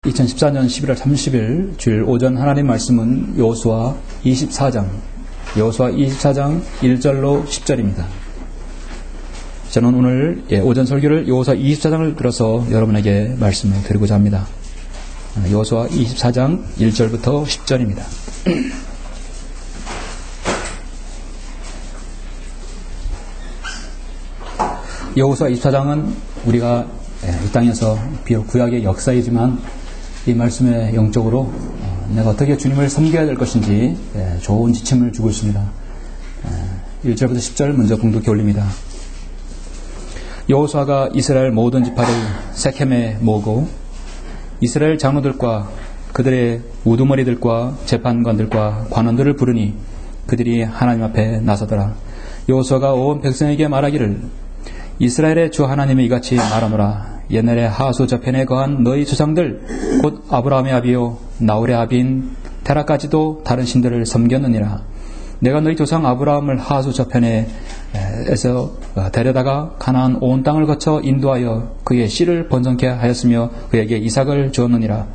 2014년 11월 30일 주일 오전 하나님 말씀은 여호수아 24장 1절로 10절입니다. 저는 오늘 오전 설교를 여호수아 24장을 들어서 여러분에게 말씀을 드리고자 합니다. 여호수아 24장 1절부터 10절입니다. 여호수아 24장은 우리가 이 땅에서 비록 구약의 역사이지만 이 말씀에 영적으로 내가 어떻게 주님을 섬겨야 될 것인지 좋은 지침을 주고 있습니다. 1절부터 10절 먼저 공독해 올립니다. 여호수아가 이스라엘 모든 지파를 세켐에 모으고 이스라엘 장로들과 그들의 우두머리들과 재판관들과 관원들을 부르니 그들이 하나님 앞에 나서더라. 여호수아가 온 백성에게 말하기를 이스라엘의 주 하나님이 이같이 말하노라. 옛날에 하수 저편에 거한 너희 조상들 곧 아브라함의 아비요 나홀의 아비인 테라까지도 다른 신들을 섬겼느니라. 내가 너희 조상 아브라함을 하수 저편에서 데려다가 가나안 온 땅을 거쳐 인도하여 그의 씨를 번성케 하였으며 그에게 이삭을 주었느니라.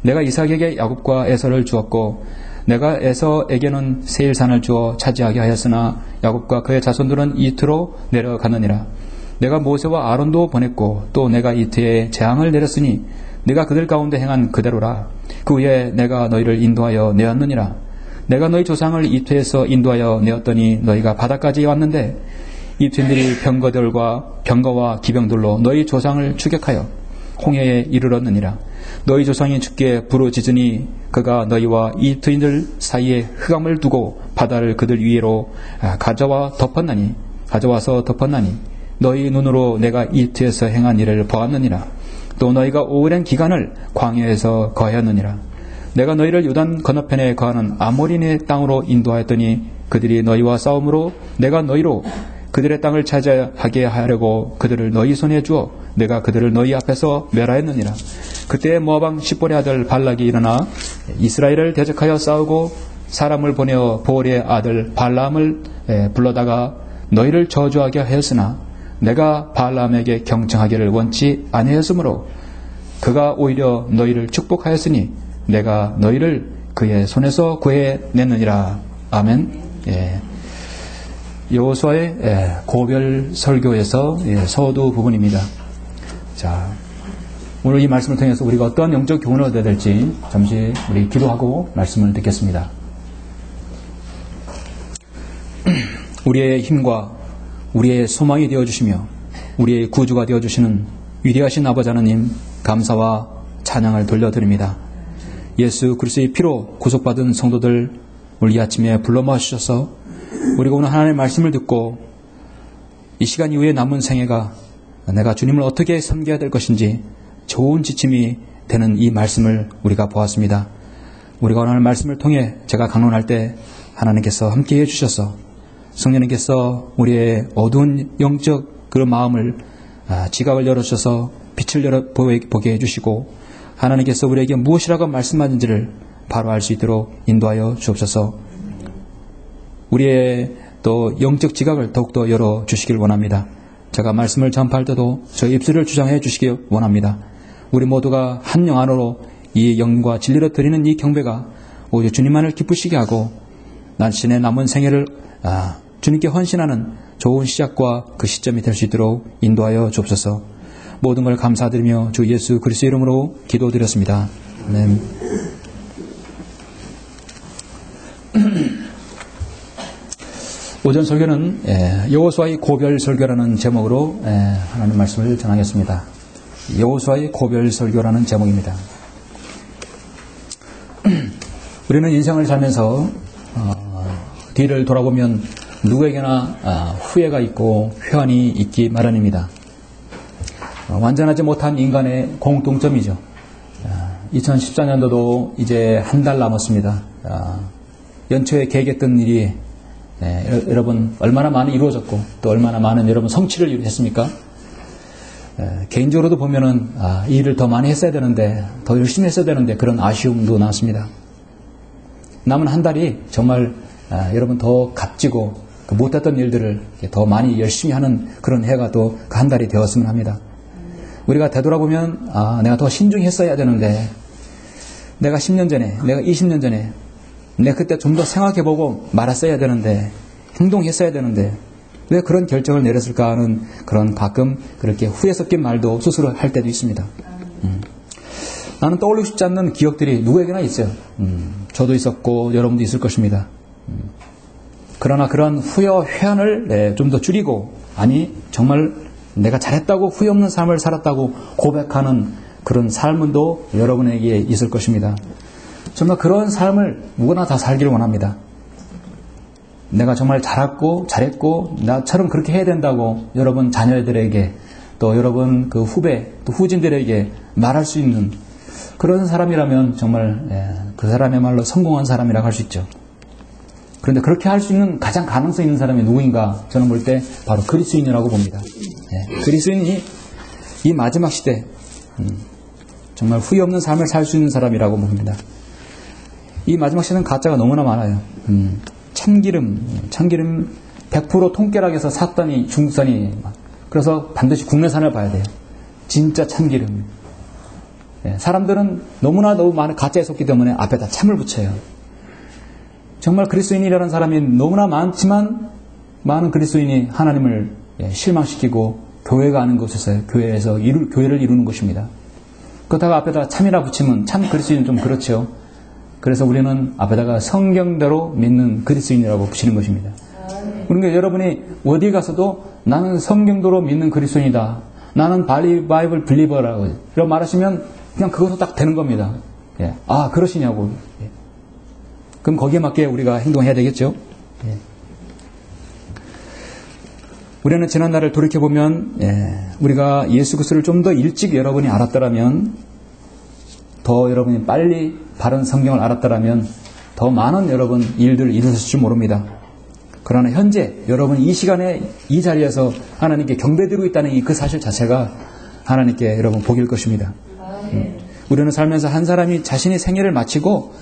내가 이삭에게 야곱과 에서를 주었고 내가 에서에게는 세일산을 주어 차지하게 하였으나 야곱과 그의 자손들은 이트로 내려가느니라. 내가 모세와 아론도 보냈고 또 내가 이트에 재앙을 내렸으니 내가 그들 가운데 행한 그대로라. 그 후에 내가 너희를 인도하여 내었느니라. 내가 너희 조상을 이트에서 인도하여 내었더니 너희가 바다까지 왔는데 이트인들이 병거와 기병들로 너희 조상을 추격하여 홍해에 이르렀느니라. 너희 조상이 죽게 부르짖으니 그가 너희와 이트인들 사이에 흑암을 두고 바다를 그들 위로 가져와서 덮었나니 너희 눈으로 내가 이트에서 행한 일을 보았느니라. 또 너희가 오랜 기간을 광야에서 거하였느니라. 내가 너희를 요단 건너편에 거하는 아모리네 땅으로 인도하였더니 그들이 너희와 싸움으로 내가 너희로 그들의 땅을 차지하게 하려고 그들을 너희 손에 주어 내가 그들을 너희 앞에서 멸하였느니라. 그때 모압 십볼의 아들 발락이 일어나 이스라엘을 대적하여 싸우고 사람을 보내어 보올의 아들 발람을 불러다가 너희를 저주하게 하였으나 내가 발람에게 경청하기를 원치 아니하였으므로 그가 오히려 너희를 축복하였으니 내가 너희를 그의 손에서 구해냈느니라. 아멘. 여호수아의 고별 설교에서 서두 부분입니다. 자, 오늘 이 말씀을 통해서 우리가 어떤 영적 교훈을 얻어야 될지 잠시 우리 기도하고 말씀을 듣겠습니다. 우리의 힘과 우리의 소망이 되어주시며 우리의 구주가 되어주시는 위대하신 아버지 하나님 감사와 찬양을 돌려드립니다. 예수 그리스도의 피로 구속받은 성도들 오늘 이 아침에 불러 모아주셔서 우리가 오늘 하나님의 말씀을 듣고 이 시간 이후에 남은 생애가 내가 주님을 어떻게 섬겨야 될 것인지 좋은 지침이 되는 이 말씀을 우리가 보았습니다. 우리가 오늘 말씀을 통해 제가 강론할 때 하나님께서 함께해 주셔서 성령님께서 우리의 어두운 영적 그런 마음을 지각을 열어주셔서 빛을 보게 해주시고 하나님께서 우리에게 무엇이라고 말씀하는지를 바로 알 수 있도록 인도하여 주옵소서. 우리의 또 영적 지각을 더욱더 열어주시길 원합니다. 제가 말씀을 전파할 때도 저희 입술을 주장해 주시길 원합니다. 우리 모두가 한 영 안으로 이 영과 진리로 드리는 이 경배가 오직 주님만을 기쁘시게 하고 자신의 남은 생애를 주님께 헌신하는 좋은 시작과 그 시점이 될 수 있도록 인도하여 주옵소서. 모든 걸 감사드리며 주 예수 그리스도 이름으로 기도드렸습니다. 아멘. 오전 설교는 여호수아의 고별 설교라는 제목으로 하나님 말씀을 전하겠습니다. 여호수아의 고별 설교라는 제목입니다. 우리는 인생을 살면서 뒤를 돌아보면 누구에게나 후회가 있고 회한이 있기 마련입니다. 완전하지 못한 인간의 공통점이죠. 2014년도도 이제 한 달 남았습니다. 연초에 계획했던 일이 여러분 얼마나 많이 이루어졌고 또 얼마나 많은 여러분 성취를 했습니까? 개인적으로도 보면은 이 일을 더 많이 했어야 되는데 더 열심히 했어야 되는데 그런 아쉬움도 나왔습니다. 남은 한 달이 정말 여러분 더 값지고 못했던 일들을 더 많이 열심히 하는 그런 해가 또 그 한 달이 되었으면 합니다. 우리가 되돌아보면 내가 더 신중히 했어야 되는데 내가 10년 전에, 내가 20년 전에, 내가 그때 좀 더 생각해보고 말았어야 되는데, 행동했어야 되는데, 왜 그런 결정을 내렸을까 하는 그런 가끔 그렇게 후회 섞인 말도 스스로 할 때도 있습니다. 나는 떠올리고 싶지 않는 기억들이 누구에게나 있어요. 저도 있었고 여러분도 있을 것입니다. 그러나 그런 후회와 회한을 좀 더 줄이고, 아니 정말 내가 잘했다고 후회 없는 삶을 살았다고 고백하는 그런 삶도 여러분에게 있을 것입니다. 정말 그런 삶을 누구나 다 살기를 원합니다. 내가 정말 잘했고 나처럼 그렇게 해야 된다고 여러분 자녀들에게, 또 여러분 그 후배, 또 후진들에게 말할 수 있는 그런 사람이라면 정말 그 사람의말로 성공한 사람이라고 할 수 있죠. 그런데 그렇게 할 수 있는 가장 가능성 있는 사람이 누구인가? 저는 볼 때 바로 그리스도인이라고 봅니다. 그리스도인이 이 마지막 시대 정말 후회 없는 삶을 살 수 있는 사람이라고 봅니다. 이 마지막 시대는 가짜가 너무나 많아요. 참기름 100% 통깨락에서 샀더니 중국산이, 그래서 반드시 국내산을 봐야 돼요. 진짜 참기름. 사람들은 너무 많은 가짜에 속기 때문에 앞에다 참을 붙여요. 정말 그리스도인이라는 사람이 너무나 많지만, 많은 그리스도인이 하나님을 실망시키고 교회가 아닌 곳에서 교회에서 교회를 이루는 것입니다. 그렇다가 앞에다 참이라 붙이면 참 그리스도인은 좀 그렇죠. 그래서 우리는 앞에다가 성경대로 믿는 그리스도인이라고 붙이는 것입니다. 그러니까 여러분이 어디 가서도 나는 성경대로 믿는 그리스도인이다, 나는 바이블 빌리버라고 이런 말하시면 그냥 그것도 딱 되는 겁니다. 아, 그러시냐고. 그럼 거기에 맞게 우리가 행동해야 되겠죠. 우리는 지난날을 돌이켜보면 우리가 예수 그리스도를 좀 더 일찍 여러분이 알았더라면, 더 여러분이 빨리 바른 성경을 알았더라면 더 많은 여러분 일들을 이루셨을 줄 모릅니다. 그러나 현재 여러분 이 시간에 이 자리에서 하나님께 경배드리고 있다는 이 그 사실 자체가 하나님께 여러분 복일 것입니다. 우리는 살면서 한 사람이 자신의 생애를 마치고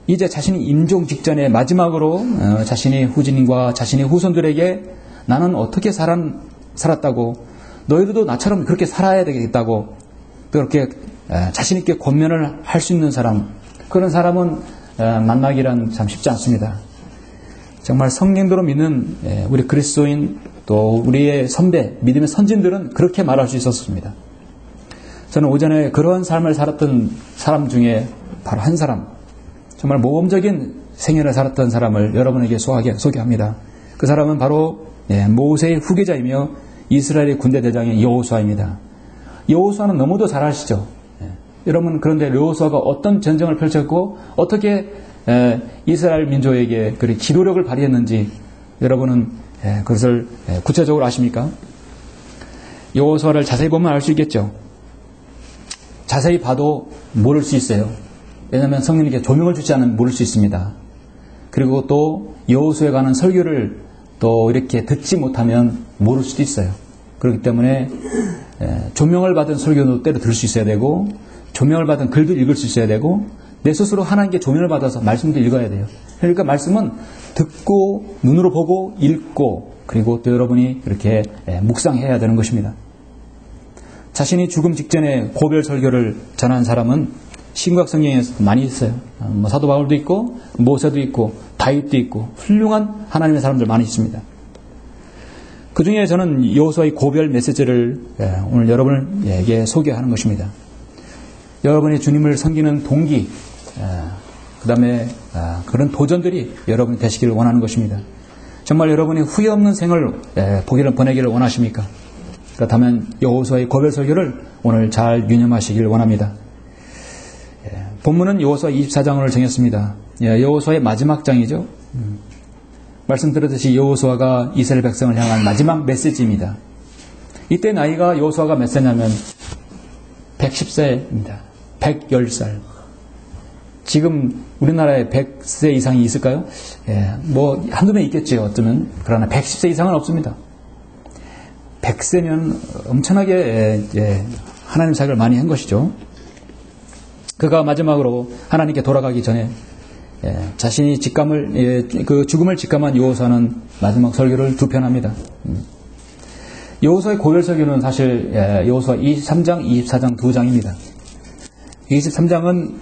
이제 자신이 임종 직전에 마지막으로 자신의 후진과 자신의 후손들에게 나는 어떻게 살았다고, 너희들도 나처럼 그렇게 살아야 되겠다고 그렇게 자신있게 권면을 할 수 있는 사람, 그런 사람은 만나기란 참 쉽지 않습니다. 정말 성경대로 믿는 우리 그리스도인, 또 우리의 선배, 믿음의 선진들은 그렇게 말할 수 있었습니다. 저는 오전에 그러한 삶을 살았던 사람 중에 바로 한 사람, 정말 모범적인 생애를 살았던 사람을 여러분에게 소개합니다. 그 사람은 바로 모세의 후계자이며 이스라엘의 군대 대장인 여호수아입니다. 여호수아는 너무도 잘 아시죠? 여러분, 그런데 여호수아가 어떤 전쟁을 펼쳤고 어떻게 이스라엘 민족에게 그런 기도력을 발휘했는지 여러분은 그것을 구체적으로 아십니까? 여호수아를 자세히 보면 알 수 있겠죠. 자세히 봐도 모를 수 있어요. 왜냐하면 성령님께 조명을 주지 않으면 모를 수 있습니다. 그리고 또 여호수아에 관한 설교를 또 이렇게 듣지 못하면 모를 수도 있어요. 그렇기 때문에 조명을 받은 설교도 때로 들을 수 있어야 되고, 조명을 받은 글도 읽을 수 있어야 되고, 내 스스로 하나님께 조명을 받아서 말씀도 읽어야 돼요. 그러니까 말씀은 듣고 눈으로 보고 읽고, 그리고 또 여러분이 이렇게 묵상해야 되는 것입니다. 자신이 죽음 직전에 고별 설교를 전한 사람은 신구약 성경에서 많이 있어요. 사도 바울도 있고 모세도 있고 다윗도 있고 훌륭한 하나님의 사람들 많이 있습니다. 그 중에 저는 여호수아의 고별 메시지를 오늘 여러분에게 소개하는 것입니다. 여러분이 주님을 섬기는 동기, 그 다음에 그런 도전들이 여러분이 되시기를 원하는 것입니다. 정말 여러분이 후회 없는 생을 보내기를 원하십니까? 그렇다면 여호수아의 고별 설교를 오늘 잘 유념하시길 원합니다. 본문은 여호수아 24장을 정했습니다. 여호수아의 마지막 장이죠. 말씀드렸듯이 여호수아가 이스라엘 백성을 향한 마지막 메시지입니다. 이때 나이가 여호수아가 몇 세냐면 110세입니다. 110살. 지금 우리나라에 100세 이상이 있을까요? 뭐 한두 명 있겠죠, 어쩌면. 그러나 110세 이상은 없습니다. 100세면 엄청나게 하나님 사역을 많이 한 것이죠. 그가 마지막으로 하나님께 돌아가기 전에 자신이 그 죽음을 직감한 여호수아는 마지막 설교를 두 편 합니다. 여호수아의 고별 설교는 사실 여호수아 23장, 24장 두 장입니다. 23장은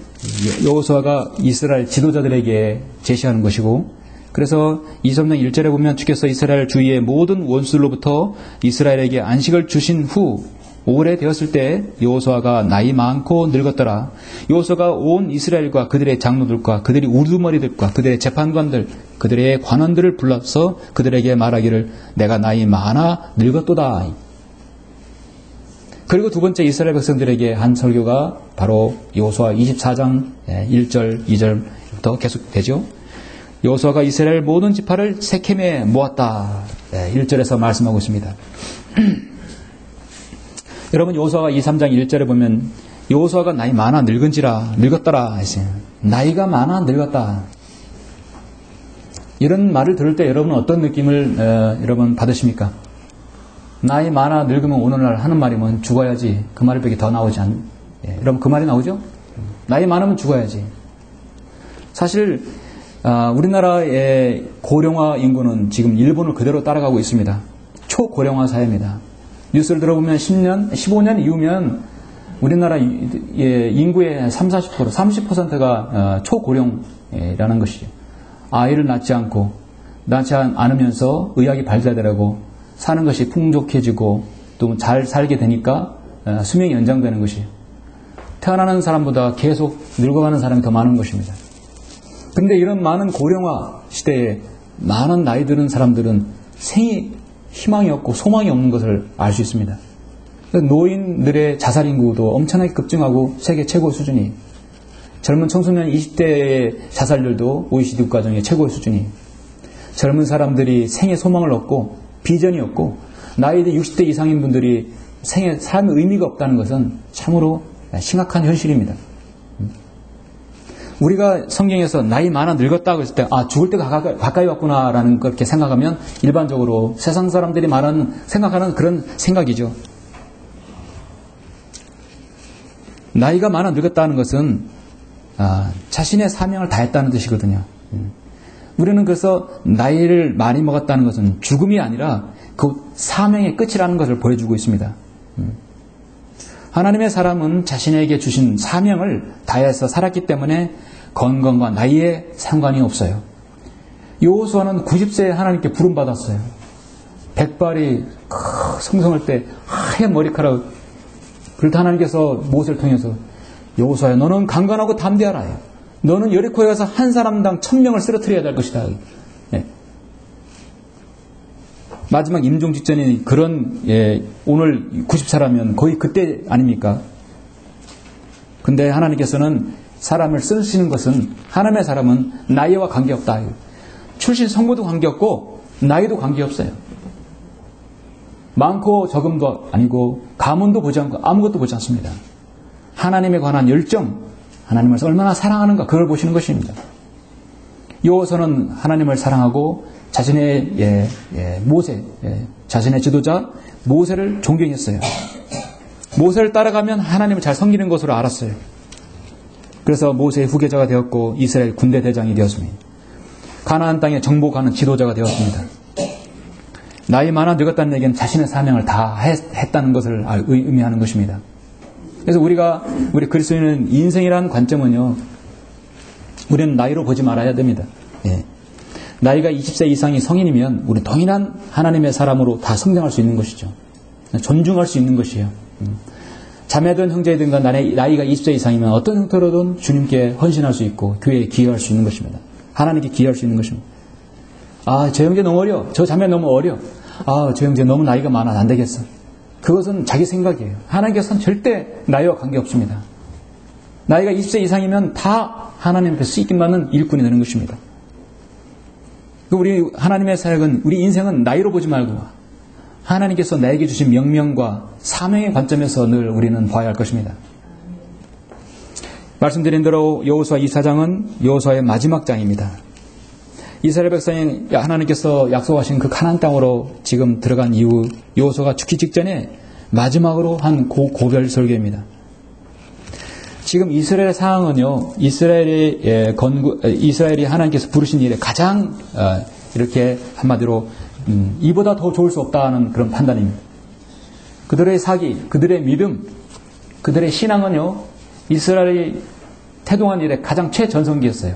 여호수아가 이스라엘 지도자들에게 제시하는 것이고, 그래서 23장 1절에 보면 주께서 이스라엘 주위의 모든 원수들로부터 이스라엘에게 안식을 주신 후 오래되었을 때 여호수아가 나이 많고 늙었더라. 여호수아가 온 이스라엘과 그들의 장로들과 그들의 우두머리들과 그들의 재판관들 그들의 관원들을 불러서 그들에게 말하기를 내가 나이 많아 늙었도다. 그리고 두 번째 이스라엘 백성들에게 한 설교가 바로 여호수아 24장 1절 2절부터 계속되죠. 여호수아가 이스라엘 모든 지파를 세켐에 모았다. 1절에서 말씀하고 있습니다. 여러분, 여호수아가 23장 1절에 보면 여호수아가 나이 많아 늙었더라 했어요. 나이가 많아 늙었다. 이런 말을 들을 때 여러분은 어떤 느낌을 여러분 받으십니까? 나이 많아 늙으면 오늘날 하는 말이 뭐 죽어야지. 그 말밖에 더 나오지 않. 여러분 그 말이 나오죠? 나이 많으면 죽어야지. 사실 우리나라의 고령화 인구는 지금 일본을 그대로 따라가고 있습니다. 초고령화 사회입니다. 뉴스를 들어보면 10년, 15년 이후면 우리나라 인구의 30, 40%, 30%가 초고령이라는 것이죠. 아이를 낳지 않으면서 의학이 발달되고 사는 것이 풍족해지고 또 잘 살게 되니까 수명이 연장되는 것이 태어나는 사람보다 계속 늙어가는 사람이 더 많은 것입니다. 그런데 이런 많은 고령화 시대에 많은 나이 드는 사람들은 생이 희망이 없고 소망이 없는 것을 알 수 있습니다. 노인들의 자살 인구도 엄청나게 급증하고 세계 최고 수준이, 젊은 청소년 20대의 자살률도 OECD 국가 중에 최고의 수준이, 젊은 사람들이 생에 소망을 얻고 비전이 없고 나이대 60대 이상인 분들이 생에 삶의 의미가 없다는 것은 참으로 심각한 현실입니다. 우리가 성경에서 나이 많아 늙었다고 했을 때 죽을 때가 가까이 왔구나라는 그렇게 생각하면 일반적으로 세상 사람들이 생각하는 그런 생각이죠. 나이가 많아 늙었다는 것은 자신의 사명을 다했다는 뜻이거든요. 우리는 그래서 나이를 많이 먹었다는 것은 죽음이 아니라 그 사명의 끝이라는 것을 보여주고 있습니다. 하나님의 사람은 자신에게 주신 사명을 다해서 살았기 때문에 건강과 나이에 상관이 없어요. 여호수아는 90세에 하나님께 부름받았어요. 백발이 성성할 때 하얀 머리카락, 그래서 하나님께서 모세를 통해서 여호수아야 너는 강건하고 담대하라. 너는 여리코에 가서 한 사람당 1000명을 쓰러뜨려야 될 것이다. 네. 마지막 임종 직전이 그런 오늘 90세라면 거의 그때 아닙니까? 근데 하나님께서는 사람을 쓰시는 것은 하나님의 사람은 나이와 관계없다. 출신 성부도 관계없고 나이도 관계없어요. 많고 적음도 아니고 가문도 보지 않고 아무것도 보지 않습니다. 하나님에 관한 열정, 하나님을 얼마나 사랑하는가 그걸 보시는 것입니다. 여호수아는 하나님을 사랑하고 자신의 모세, 자신의 지도자 모세를 존경했어요. 모세를 따라가면 하나님을 잘 섬기는 것으로 알았어요. 그래서 모세의 후계자가 되었고 이스라엘 군대 대장이 되었습니다. 가나안 땅에 정복하는 지도자가 되었습니다. 나이 많아 늙었다는 얘기는 자신의 사명을 다 했다는 것을 의미하는 것입니다. 그래서 우리 그리스도인은 인생이라는 관점은요, 우리는 나이로 보지 말아야 됩니다. 나이가 20세 이상이 성인이면 우리 동일한 하나님의 사람으로 다 성장할 수 있는 것이죠. 존중할 수 있는 것이에요. 자매든 형제든가 나이가 20세 이상이면 어떤 형태로든 주님께 헌신할 수 있고 교회에 기여할 수 있는 것입니다. 하나님께 기여할 수 있는 것입니다. 저 형제 너무 어려. 저 자매 너무 어려. 저 형제 너무 나이가 많아. 안 되겠어. 그것은 자기 생각이에요. 하나님께서는 절대 나이와 관계없습니다. 나이가 20세 이상이면 다 하나님 앞에 쓰임받는 일꾼이 되는 것입니다. 우리 하나님의 사역은, 우리 인생은 나이로 보지 말고 하나님께서 나에게 주신 명령과 사명의 관점에서 늘 우리는 봐야 할 것입니다. 말씀드린 대로 여호수아 24장은 여호수아의 마지막 장입니다. 이스라엘 백성이 하나님께서 약속하신 그 가나안 땅으로 지금 들어간 이후 여호수아가 죽기 직전에 마지막으로 한 고별 설교입니다. 지금 이스라엘의 상황은요, 이스라엘이 하나님께서 부르신 일에 가장 이렇게 한마디로 이보다 더 좋을 수 없다는 그런 판단입니다. 그들의 사기, 그들의 믿음, 그들의 신앙은요, 이스라엘이 태동한 이래 가장 최전성기였어요.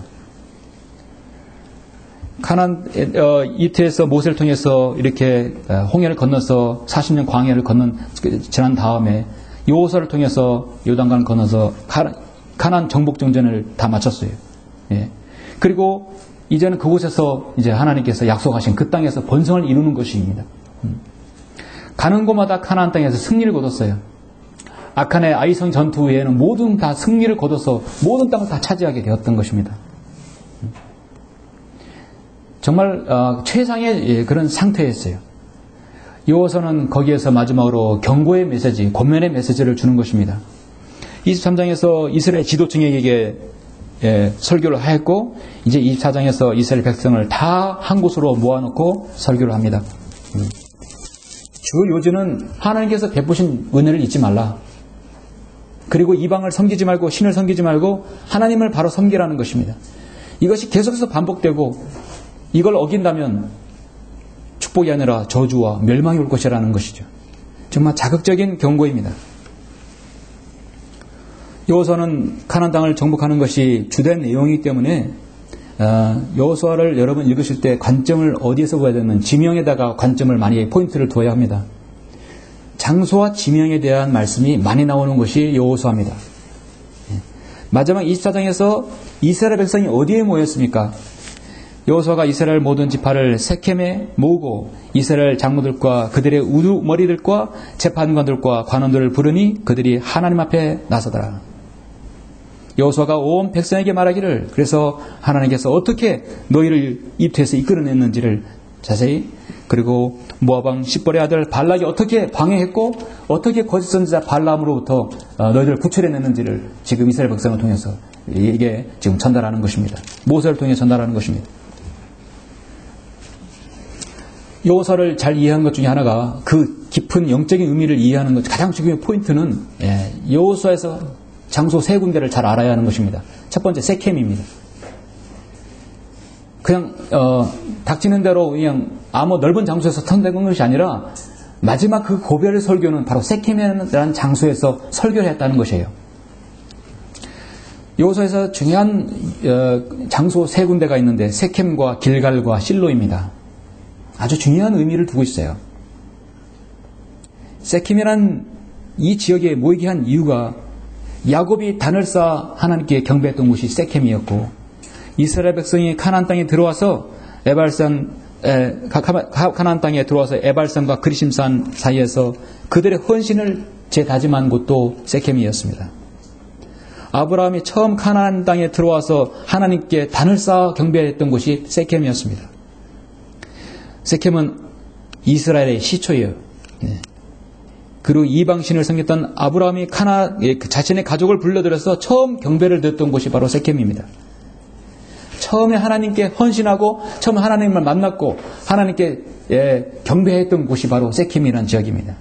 가나안 이태에서 모세를 통해서 이렇게 홍해를 건너서 40년 광야를 지난 다음에 여호수아를 통해서 요단강을 건너서 가나안 정복 정전을 다 마쳤어요. 예. 그리고 이제는 그곳에서 이제 하나님께서 약속하신 그 땅에서 번성을 이루는 것입니다. 가는 곳마다 가나안 땅에서 승리를 거뒀어요. 아칸의 아이성 전투 외에는 모든 다 승리를 거둬서 모든 땅을 다 차지하게 되었던 것입니다. 정말 최상의 그런 상태였어요. 여호수아는 거기에서 마지막으로 경고의 메시지, 권면의 메시지를 주는 것입니다. 23장에서 이스라엘 지도층에게 설교를 하였고, 이제 24장에서 이스라엘 백성을 다 한 곳으로 모아놓고 설교를 합니다. 주 요지는 하나님께서 베푸신 은혜를 잊지 말라. 그리고 이방을 섬기지 말고 신을 섬기지 말고 하나님을 바로 섬기라는 것입니다. 이것이 계속해서 반복되고 이걸 어긴다면 축복이 아니라 저주와 멸망이 올 것이라는 것이죠. 정말 자극적인 경고입니다. 여호수아는 가나안 땅을 정복하는 것이 주된 내용이기 때문에 여호수아를 여러분 읽으실 때 관점을 어디에서 보아야 되면 지명에다가 관점을 많이 포인트를 두어야 합니다. 장소와 지명에 대한 말씀이 많이 나오는 것이 여호수아입니다. 마지막 24장에서 이스라엘 백성이 어디에 모였습니까? 여호수아가 이스라엘 모든 지파를 세켐에 모으고 이스라엘 장로들과 그들의 우두머리들과 재판관들과 관원들을 부르니 그들이 하나님 앞에 나서더라. 여호수아가 온 백성에게 말하기를, 그래서 하나님께서 어떻게 너희를 이집트에서 이끌어냈는지를 자세히, 그리고 모압 왕 십볼의 아들 발락이 어떻게 방해했고 어떻게 거짓 선지자 발람으로부터 너희들을 구출해냈는지를 지금 이스라엘 백성을 통해서 이게 지금 전달하는 것입니다. 모세를 통해 전달하는 것입니다. 여호수아를 잘 이해하는 것 중에 하나가 그 깊은 영적인 의미를 이해하는 것 가장 중요한 포인트는 여호수아에서 장소 세 군데를 잘 알아야 하는 것입니다. 첫 번째 세켐입니다. 그냥 닥치는 대로 그냥 아무 넓은 장소에서 선택한 것이 아니라 마지막 그 고별 설교는 바로 세켐이라는 장소에서 설교를 했다는 것이에요. 여호수아에서 중요한 장소 세 군데가 있는데 세켐과 길갈과 실로입니다. 아주 중요한 의미를 두고 있어요. 세켐이란 이 지역에 모이게 한 이유가 야곱이 단을 쌓아 하나님께 경배했던 곳이 세켐이었고, 이스라엘 백성이 가나안 땅에 들어와서 가나안 땅에 들어와서 에발산과 그리심산 사이에서 그들의 헌신을 재다짐한 곳도 세켐이었습니다. 아브라함이 처음 가나안 땅에 들어와서 하나님께 단을 쌓아 경배했던 곳이 세켐이었습니다. 세켐은 이스라엘의 시초예요. 그리고 이방신을 섬겼던 아브라함이 자신의 가족을 불러들여서 처음 경배를 드렸던 곳이 바로 세켐입니다. 처음에 하나님께 헌신하고 처음 하나님을 만났고 하나님께 경배했던 곳이 바로 세켐이라는 지역입니다.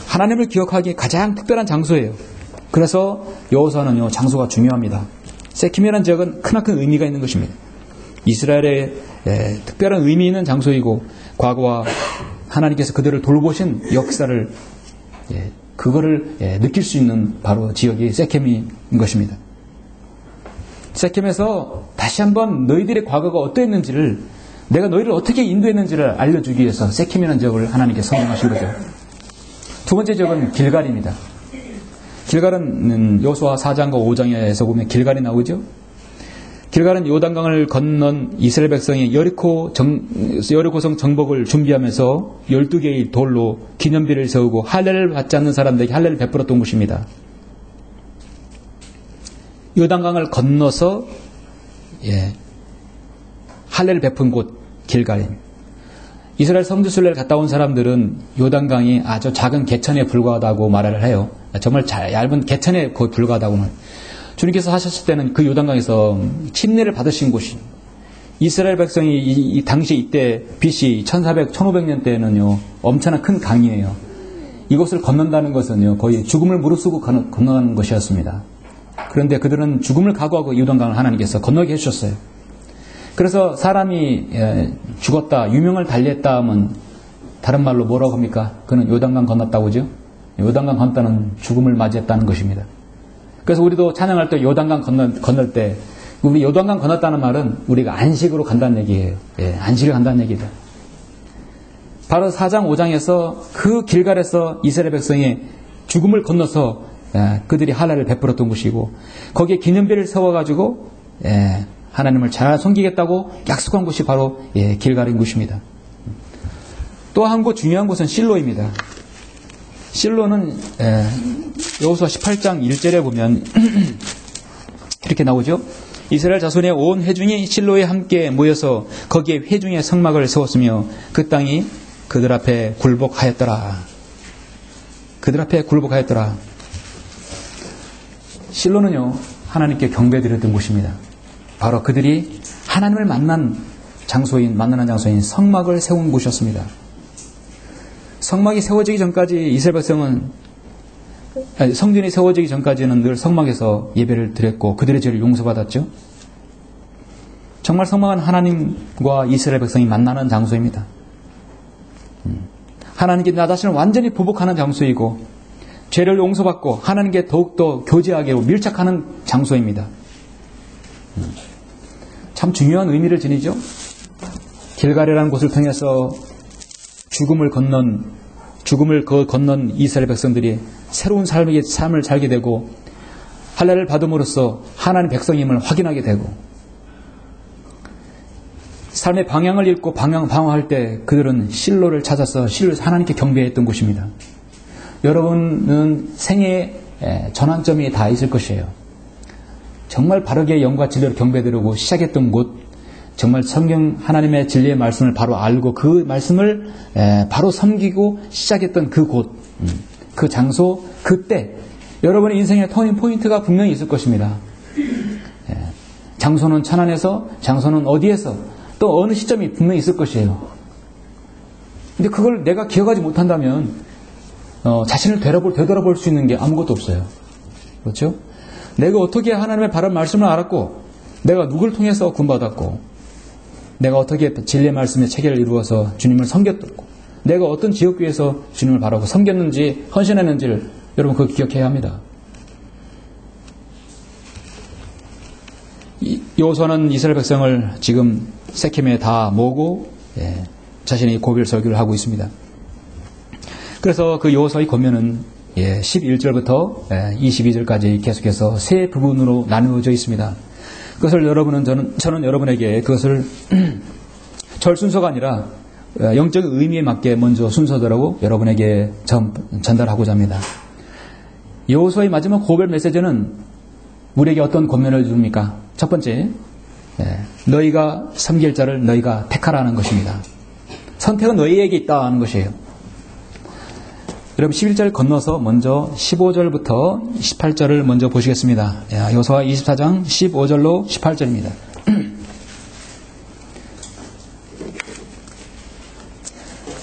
하나님을 기억하기 가장 특별한 장소예요. 그래서 여호수아는요, 장소가 중요합니다. 세켐이라는 지역은 크나큰 의미가 있는 것입니다. 이스라엘의 특별한 의미 있는 장소이고, 과거와 하나님께서 그들을 돌보신 역사를 그거를 느낄 수 있는 바로 지역이 세켐인 것입니다. 세켐에서 다시 한번 너희들의 과거가 어떠했는지를, 내가 너희를 어떻게 인도했는지를 알려주기 위해서 세켐이라는 지역을 하나님께 선정하신 거죠. 두 번째 지역은 길갈입니다. 길갈은 여호수아 4장과 5장에서 보면 길갈이 나오죠. 길갈은 요단강을 건넌 이스라엘 백성이 여리고성 정복을 준비하면서 12개의 돌로 기념비를 세우고 할례를 받지 않는 사람들에게 할례를 베풀었던 곳입니다. 요단강을 건너서 할례를 베푼 곳 길갈입니다. 이스라엘 성지순례를 갔다 온 사람들은 요단강이 아주 작은 개천에 불과하다고 말을 해요. 정말 얇은 개천에 거의 불과하다고는. 주님께서 하셨을 때는 그 요단강에서 침례를 받으신 곳이, 이스라엘 백성이 이 당시 이때 BC 1500년 때는요 엄청난 큰 강이에요. 이곳을 건넌다는 것은요 거의 죽음을 무릅쓰고 건너가는 것이었습니다. 그런데 그들은 죽음을 각오하고 요단강을 하나님께서 건너게 해주셨어요. 그래서 사람이 죽었다, 유명을 달리했다 하면 다른 말로 뭐라고 합니까? 그는 요단강 건넜다고 하죠. 요단강 건너는 죽음을 맞이했다는 것입니다. 그래서 우리도 찬양할 때 요단강 건널 때 우리 요단강 건넜다는 말은 우리가 안식으로 간다는 얘기예요. 예, 안식을 간다는 얘기다. 바로 4장 5장에서 그 길갈에서 이스라엘 백성이 죽음을 건너서 그들이 할례를 베풀었던 곳이고 거기에 기념비를 세워가지고 하나님을 잘 섬기겠다고 약속한 곳이 바로 길갈인 곳입니다. 또 한 곳 중요한 곳은 실로입니다. 실로는 여호수아 18장 1절에 보면 이렇게 나오죠. 이스라엘 자손의 온 회중이 실로에 함께 모여서 거기에 회중의 성막을 세웠으며 그 땅이 그들 앞에 굴복하였더라. 그들 앞에 굴복하였더라. 실로는요, 하나님께 경배드렸던 곳입니다. 바로 그들이 하나님을 만나는 장소인 성막을 세운 곳이었습니다. 성막이 세워지기 전까지 이스라엘 백성은 성전이 세워지기 전까지는 늘 성막에서 예배를 드렸고 그들의 죄를 용서받았죠. 정말 성막은 하나님과 이스라엘 백성이 만나는 장소입니다. 하나님께 나 자신을 완전히 보복하는 장소이고 죄를 용서받고 하나님께 더욱더 교제하게 밀착하는 장소입니다. 참 중요한 의미를 지니죠. 길갈이라는 곳을 통해서 죽음을 건넌 이스라엘 백성들이 새로운 삶을 살게 되고 할례를 받음으로써 하나님 백성임을 확인하게 되고 삶의 방향을 잃고 방황할 때 그들은 실로를 찾아서 실로에서 하나님께 경배했던 곳입니다. 여러분은 생애의 전환점이 다 있을 것이에요. 정말 바르게 영과 진리로 경배드리고 시작했던 곳, 정말 성경 하나님의 진리의 말씀을 바로 알고 그 말씀을 바로 섬기고 시작했던 그 곳, 그 장소, 그때 여러분의 인생의 터닝 포인트가 분명히 있을 것입니다. 장소는 천안에서, 장소는 어디에서, 또 어느 시점이 분명히 있을 것이에요. 근데 그걸 내가 기억하지 못한다면 자신을 되돌아볼 수 있는 게 아무것도 없어요. 그렇죠? 내가 어떻게 하나님의 바른 말씀을 알았고 내가 누구를 통해서 구원받았고 내가 어떻게 진리의 말씀의 체계를 이루어서 주님을 섬겼고 내가 어떤 지역교회에서 주님을 바라고 섬겼는지 헌신했는지를 여러분 그거 기억해야 합니다. 여호수아는 이스라엘 백성을 지금 세켐에 다 모으고 자신이 고별 설교를 하고 있습니다. 그래서 그 여호수아의 권면은 11절부터 22절까지 계속해서 세 부분으로 나누어져 있습니다. 그것을 저는 여러분에게 그것을 절 순서가 아니라 영적 의미에 맞게 먼저 순서대로 여러분에게 전달하고자 합니다. 여호수아의 마지막 고별 메시지는 우리에게 어떤 권면을 줍니까? 첫 번째, 너희가 섬길 자를 너희가 택하라는 것입니다. 선택은 너희에게 있다는 것이에요. 여러분 11절 건너서 먼저 15절부터 18절을 먼저 보시겠습니다. 여호수아 24장 15절로 18절입니다.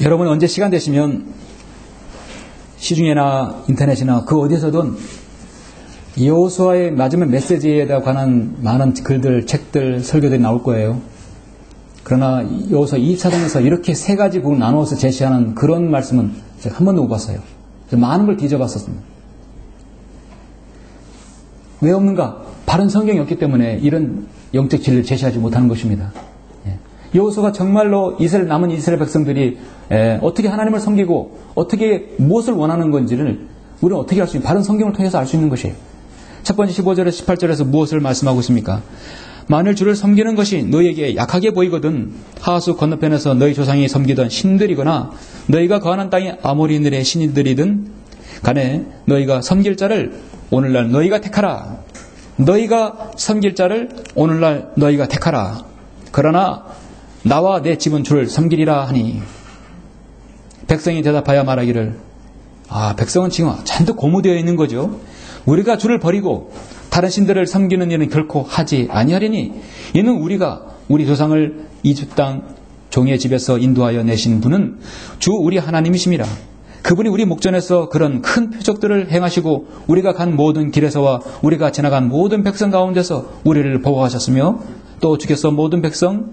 여러분 언제 시간 되시면 시중에나 인터넷이나 그 어디서든 여호수아의 마지막 메시지에 관한 많은 글들, 책들, 설교들이 나올 거예요. 그러나 여호수아 24장에서 이렇게 세 가지 부분 나누어서 제시하는 그런 말씀은 제가 한 번도 못 봤어요. 많은 걸 뒤져봤었습니다. 왜 없는가? 바른 성경이 없기 때문에 이런 영적 진리를 제시하지 못하는 것입니다. 여호수아가 정말로 남은 이스라엘 백성들이 어떻게 하나님을 섬기고 어떻게 무엇을 원하는 건지를 우리는 어떻게 알 수 있는 바른 성경을 통해서 알 수 있는 것이에요. 첫 번째 15절에서 18절에서 무엇을 말씀하고 있습니까? 만일 주를 섬기는 것이 너희에게 약하게 보이거든 하수 건너편에서 너희 조상이 섬기던 신들이거나 너희가 거하는 땅의 아모리인들의 신들이든 간에 너희가 섬길 자를 오늘날 너희가 택하라. 너희가 섬길 자를 오늘날 너희가 택하라. 그러나 나와 내 집은 주를 섬기리라 하니 백성이 대답하여 말하기를 백성은 지금 잔뜩 고무되어 있는 거죠. 우리가 주를 버리고 다른 신들을 섬기는 일은 결코 하지 아니하리니 이는 우리 조상을 이집 땅 종의 집에서 인도하여 내신 분은 주 우리 하나님이심이라. 그분이 우리 목전에서 그런 큰 표적들을 행하시고 우리가 간 모든 길에서와 우리가 지나간 모든 백성 가운데서 우리를 보호하셨으며 또 주께서 모든 백성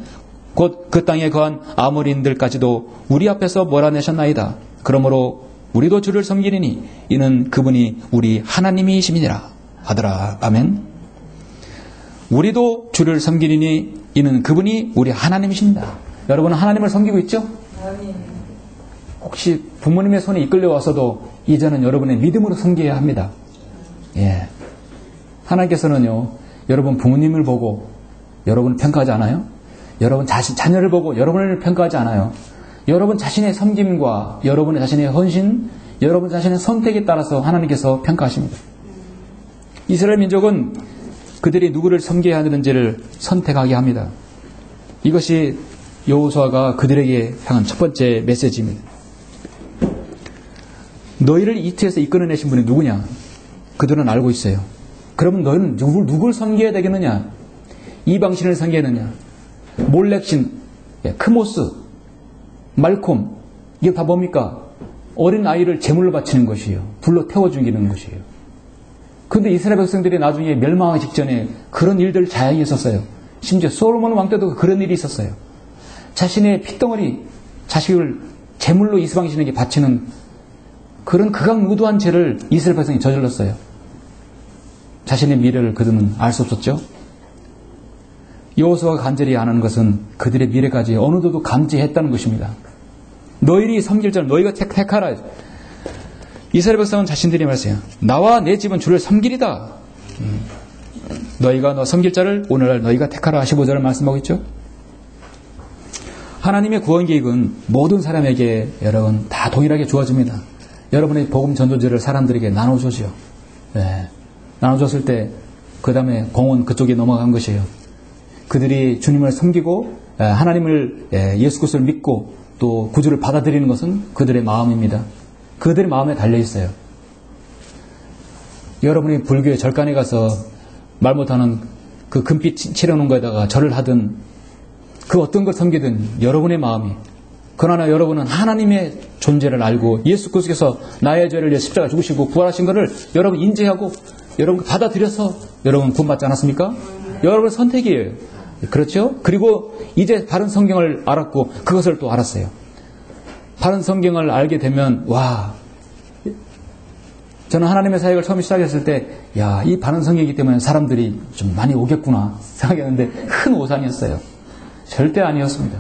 곧 그 땅에 거한 아모리인들까지도 우리 앞에서 몰아내셨나이다. 그러므로 우리도 주를 섬기리니 이는 그분이 우리 하나님이심이니라 하더라. 아멘. 우리도 주를 섬기리니 이는 그분이 우리 하나님이십니다. 여러분은 하나님을 섬기고 있죠? 혹시 부모님의 손에 이끌려 와서도 이제는 여러분의 믿음으로 섬겨야 합니다. 예. 하나님께서는요, 여러분 부모님을 보고 여러분을 평가하지 않아요? 여러분 자녀를 보고 여러분을 평가하지 않아요. 여러분 자신의 섬김과 여러분의 자신의 헌신, 여러분 자신의 선택에 따라서 하나님께서 평가하십니다. 이스라엘 민족은 그들이 누구를 섬겨야 하는지를 선택하게 합니다. 이것이 여호수아가 그들에게 향한 첫 번째 메시지입니다. 너희를 이집트에서 이끌어내신 분이 누구냐? 그들은 알고 있어요. 그러면 너희는 누굴 섬겨야 되겠느냐? 이방신을 섬기느냐? 몰렉신, 크모스, 말콤, 이게 다 뭡니까? 어린 아이를 제물로 바치는 것이에요. 불로 태워 죽이는 것이에요. 그런데 이스라엘 백성들이 나중에 멸망하기 직전에 그런 일들을 자행히 했었어요. 심지어 솔로몬 왕 때도 그런 일이 있었어요. 자신의 핏덩어리, 자식을 제물로 이스방신에게 바치는 그런 극악무도한 죄를 이스라엘 백성이 저질렀어요. 자신의 미래를 그들은 알 수 없었죠. 여호수아가 간절히 아는 것은 그들의 미래까지 어느 정도 감지했다는 것입니다. 너희들이 섬길 자를 너희가 택하라. 이스라엘 백성은 자신들이 말했어요. 나와 내 집은 주를 섬기리다. 너희가 너 섬길 자를 오늘날 너희가 택하라. 15절을 말씀하고 있죠. 하나님의 구원 계획은 모든 사람에게 여러분 다 동일하게 주어집니다. 여러분의 복음 전도지를 사람들에게 나눠주죠. 네. 나눠줬을 때 그 다음에 공은 그쪽에 넘어간 것이에요. 그들이 주님을 섬기고 하나님을 예수 그리스도를 믿고 또 구주를 받아들이는 것은 그들의 마음입니다. 그들의 마음에 달려있어요. 여러분이 불교의 절간에 가서 말 못하는 그 금빛 칠해놓은 거에다가 절을 하든 그 어떤 걸 섬기든 여러분의 마음이, 그러나 여러분은 하나님의 존재를 알고 예수 그리스도께서 나의 죄를 위해 십자가 죽으시고 부활하신 것을 여러분 인지하고 여러분 받아들여서 여러분 구원받지 않았습니까? 여러분의 선택이에요. 그렇죠? 그리고 이제 바른 성경을 알았고 그것을 또 알았어요. 바른 성경을 알게 되면 와, 저는 하나님의 사역을 처음 시작했을 때 야, 이 바른 성경이기 때문에 사람들이 좀 많이 오겠구나 생각했는데 큰 오산이었어요. 절대 아니었습니다.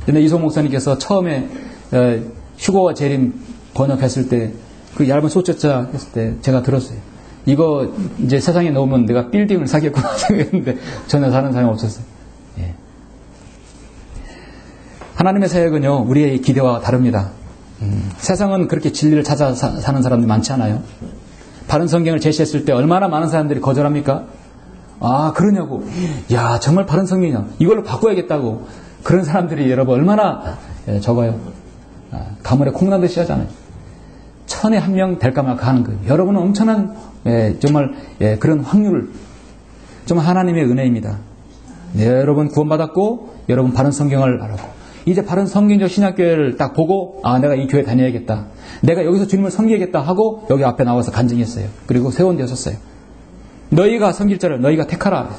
근데 이송 목사님께서 처음에 휴거와 재림 번역했을 때 그 얇은 소자자 했을 때 제가 들었어요. 이거 이제 세상에 넣으면 내가 빌딩을 사겠구나 생각했는데 전혀 다른 사람이 없었어요. 예. 하나님의 사역은요, 우리의 기대와 다릅니다. 세상은 그렇게 진리를 찾아 사는 사람들이 많지 않아요. 바른 성경을 제시했을 때 얼마나 많은 사람들이 거절합니까? 아, 그러냐고. 야, 정말 바른 성경이냐. 이걸로 바꿔야겠다고. 그런 사람들이 여러분 얼마나 적어요. 가물에 콩나듯이 하잖아요. 천에 한 명 될까 말까 하는 거예요. 여러분은 엄청난 정말 그런 확률을, 정말 하나님의 은혜입니다. 여러분 구원받았고 여러분 바른 성경을 알았고 이제 바른 성경적 신약교회를 딱 보고 아, 내가 이 교회 다녀야겠다. 내가 여기서 주님을 섬기겠다 하고 여기 앞에 나와서 간증했어요. 그리고 세원되었어요. 너희가 섬길 자를 너희가 택하라.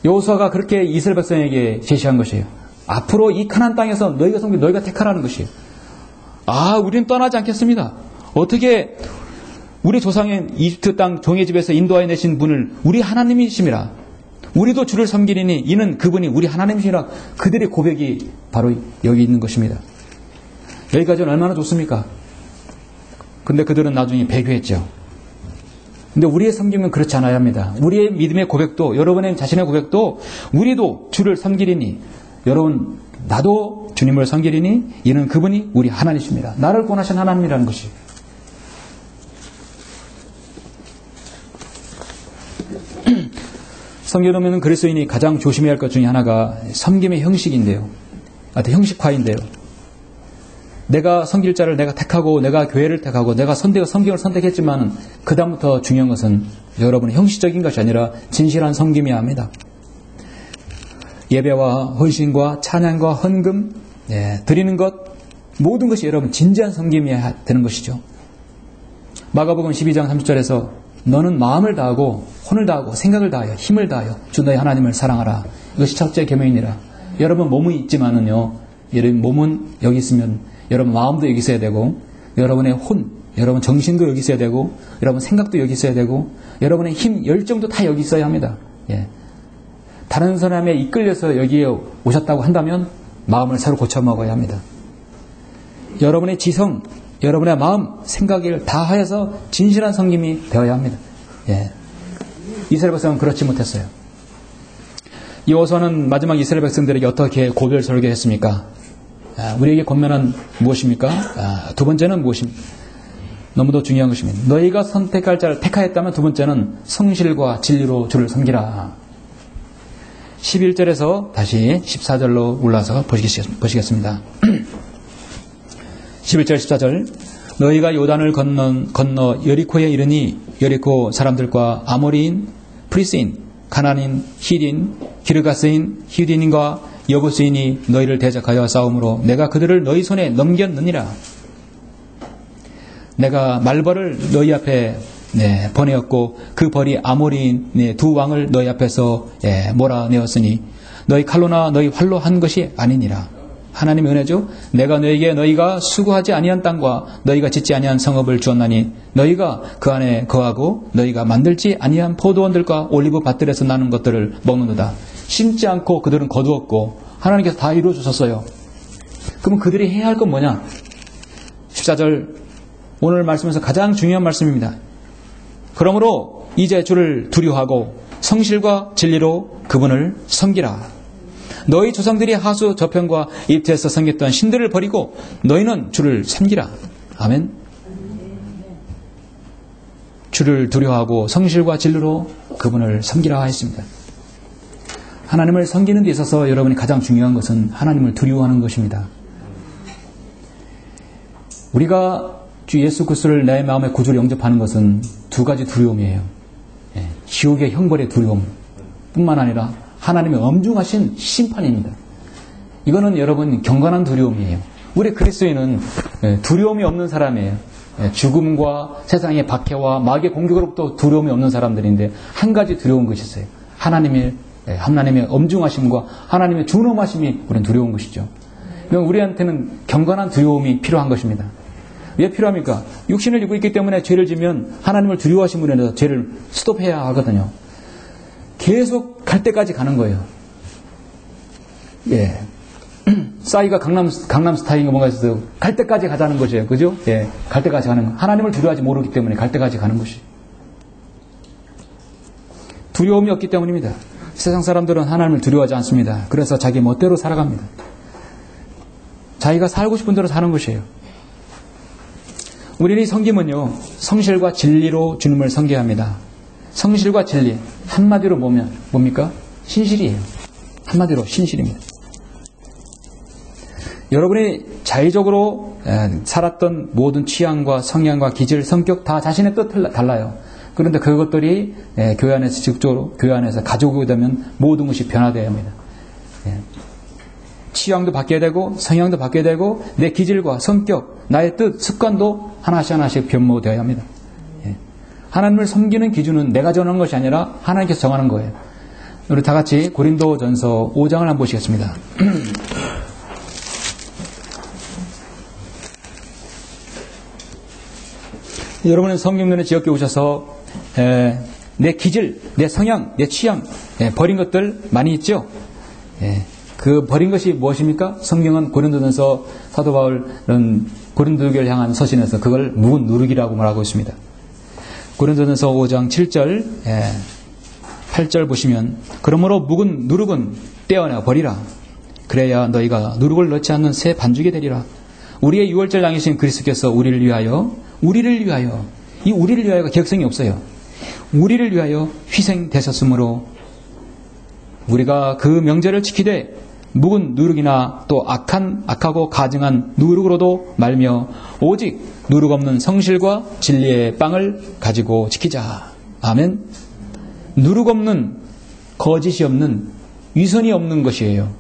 여호수아가 그렇게 이스라엘 백성에게 제시한 것이에요. 앞으로 이 가나안 땅에서 너희가 섬길 너희가 택하라는 것이에요. 아, 우리는 떠나지 않겠습니다. 어떻게 우리 조상인 이집트 땅 종의 집에서 인도하여 내신 분을 우리 하나님이심이라. 우리도 주를 섬기리니 이는 그분이 우리 하나님이시라. 그들의 고백이 바로 여기 있는 것입니다. 여기까지는 얼마나 좋습니까? 근데 그들은 나중에 배교했죠. 근데 우리의 섬김은 그렇지 않아야 합니다. 우리의 믿음의 고백도, 여러분의 자신의 고백도 우리도 주를 섬기리니, 여러분 나도 주님을 섬기리니 이는 그분이 우리 하나님이십니다. 나를 구원하신 하나님이라는 것이. 섬기려면 그리스도인이 가장 조심해야 할 것 중에 하나가 섬김의 형식인데요. 형식화인데요. 내가 섬길 자를 내가 택하고 내가 교회를 택하고 내가 섬김을 선택했지만 그 다음부터 중요한 것은 여러분의 형식적인 것이 아니라 진실한 섬김이어야 합니다. 예배와 헌신과 찬양과 헌금 드리는 것 모든 것이 여러분 진지한 섬김이어야 되는 것이죠. 마가복음 12장 30절에서 너는 마음을 다하고 혼을 다하고 생각을 다하여 힘을 다하여 주 너희 하나님을 사랑하라. 이것이 첫째 계명이니라. 여러분 몸이 있지만은요, 여러분 몸은 여기 있으면 여러분 마음도 여기 있어야 되고, 여러분의 혼, 여러분 정신도 여기 있어야 되고, 여러분 생각도 여기 있어야 되고, 여러분의 힘, 열정도 다 여기 있어야 합니다. 예. 다른 사람에 이끌려서 여기에 오셨다고 한다면 마음을 새로 고쳐 먹어야 합니다. 여러분의 지성, 여러분의 마음, 생각을 다하여서 진실한 성김이 되어야 합니다. 예. 이스라엘 백성은 그렇지 못했어요. 여호수아는 마지막 이스라엘 백성들에게 어떻게 고별 설교했습니까? 우리에게 권면은 무엇입니까? 두 번째는 무엇입니까? 너무도 중요한 것입니다. 너희가 선택할 자를 택하였다면 두 번째는 성실과 진리로 주를 섬기라. 11절에서 다시 14절로 올라서 보시겠습니다. 11절 14절 너희가 요단을 건너 여리코에 이르니 여리코 사람들과 아모리인, 프리스인, 가나안인, 히딘, 기르가스인, 히딘인과 여부스인이 너희를 대적하여 싸움으로 내가 그들을 너희 손에 넘겼느니라. 내가 말벌을 너희 앞에 보내었고 그 벌이 아모리인의 두 왕을 너희 앞에서 몰아내었으니 너희 칼로나 너희 활로 한 것이 아니니라. 하나님의 은혜죠. 내가 너희가 수고하지 아니한 땅과 너희가 짓지 아니한 성읍을 주었나니 너희가 그 안에 거하고 너희가 만들지 아니한 포도원들과 올리브 밭들에서 나는 것들을 먹는도다. 심지 않고 그들은 거두었고 하나님께서 다 이루어 주셨어요. 그럼 그들이 해야 할 건 뭐냐? 14절 오늘 말씀에서 가장 중요한 말씀입니다. 그러므로 이제 주를 두려워하고 성실과 진리로 그분을 섬기라. 너희 조상들이 하수 저편과 입태에서 섬겼던 신들을 버리고 너희는 주를 섬기라. 아멘. 주를 두려워하고 성실과 진리로 그분을 섬기라 했습니다. 하나님을 섬기는 데 있어서 여러분이 가장 중요한 것은 하나님을 두려워하는 것입니다. 우리가 주 예수 그리스도를 내 마음의 구주로 영접하는 것은 두 가지 두려움이에요. 지옥의 형벌의 두려움 뿐만 아니라 하나님의 엄중하신 심판입니다. 이거는 여러분 경건한 두려움이에요. 우리 그리스도인은 두려움이 없는 사람이에요. 죽음과 세상의 박해와 마귀의 공격으로부터 두려움이 없는 사람들인데 한 가지 두려운 것이 있어요. 하나님의 엄중하심과 하나님의 준엄하심이 우리는 두려운 것이죠. 우리한테는 경건한 두려움이 필요한 것입니다. 왜 필요합니까? 육신을 입고 있기 때문에 죄를 지면 하나님을 두려워하신 분에 대해서 죄를 스톱해야 하거든요. 계속 갈 때까지 가는 거예요. 예. 싸이가 강남 스타일인가 뭔가 있어서 갈 때까지 가자는 것이에요. 그죠? 예. 갈 때까지 가는 거. 하나님을 두려워하지 모르기 때문에 갈 때까지 가는 것이. 두려움이 없기 때문입니다. 세상 사람들은 하나님을 두려워하지 않습니다. 그래서 자기 멋대로 살아갑니다. 자기가 살고 싶은 대로 사는 것이에요. 우리의 섬김은요, 성실과 진리로 주님을 섬겨야 합니다. 성실과 진리, 한마디로 보면 뭡니까? 신실이에요. 한마디로 신실입니다. 여러분이 자의적으로 살았던 모든 취향과 성향과 기질, 성격 다 자신의 뜻 달라요. 그런데 그것들이 교회 안에서 직접적으로 교회 안에서 가져오게 되면 모든 것이 변화되어야 합니다. 취향도 바뀌어야 되고 성향도 바뀌어야 되고 내 기질과 성격, 나의 뜻, 습관도 하나씩 변모되어야 합니다. 하나님을 섬기는 기준은 내가 정하는 것이 아니라 하나님께서 정하는 거예요. 우리 다 같이 고린도전서 5장을 한번 보시겠습니다. 여러분은 성경론에 지역에 오셔서 내 기질, 내 성향, 내 취향 버린 것들 많이 있죠? 그 버린 것이 무엇입니까? 성경은 고린도전서 사도 바울은 고린도교를 향한 서신에서 그걸 묵은 누룩이라고 말하고 있습니다. 고린도전서 5장 7절 8절 보시면 그러므로 묵은 누룩은 떼어내 버리라. 그래야 너희가 누룩을 넣지 않는 새 반죽이 되리라. 우리의 유월절 양이신 그리스도께서 우리를 위하여 이 우리를 위하여가 격성이 없어요. 우리를 위하여 희생되셨으므로 우리가 그 명절을 지키되 묵은 누룩이나 또 악하고 가증한 누룩으로도 말며 오직 누룩 없는 성실과 진리의 빵을 가지고 지키자. 아멘. 누룩 없는, 거짓이 없는, 위선이 없는 것이에요.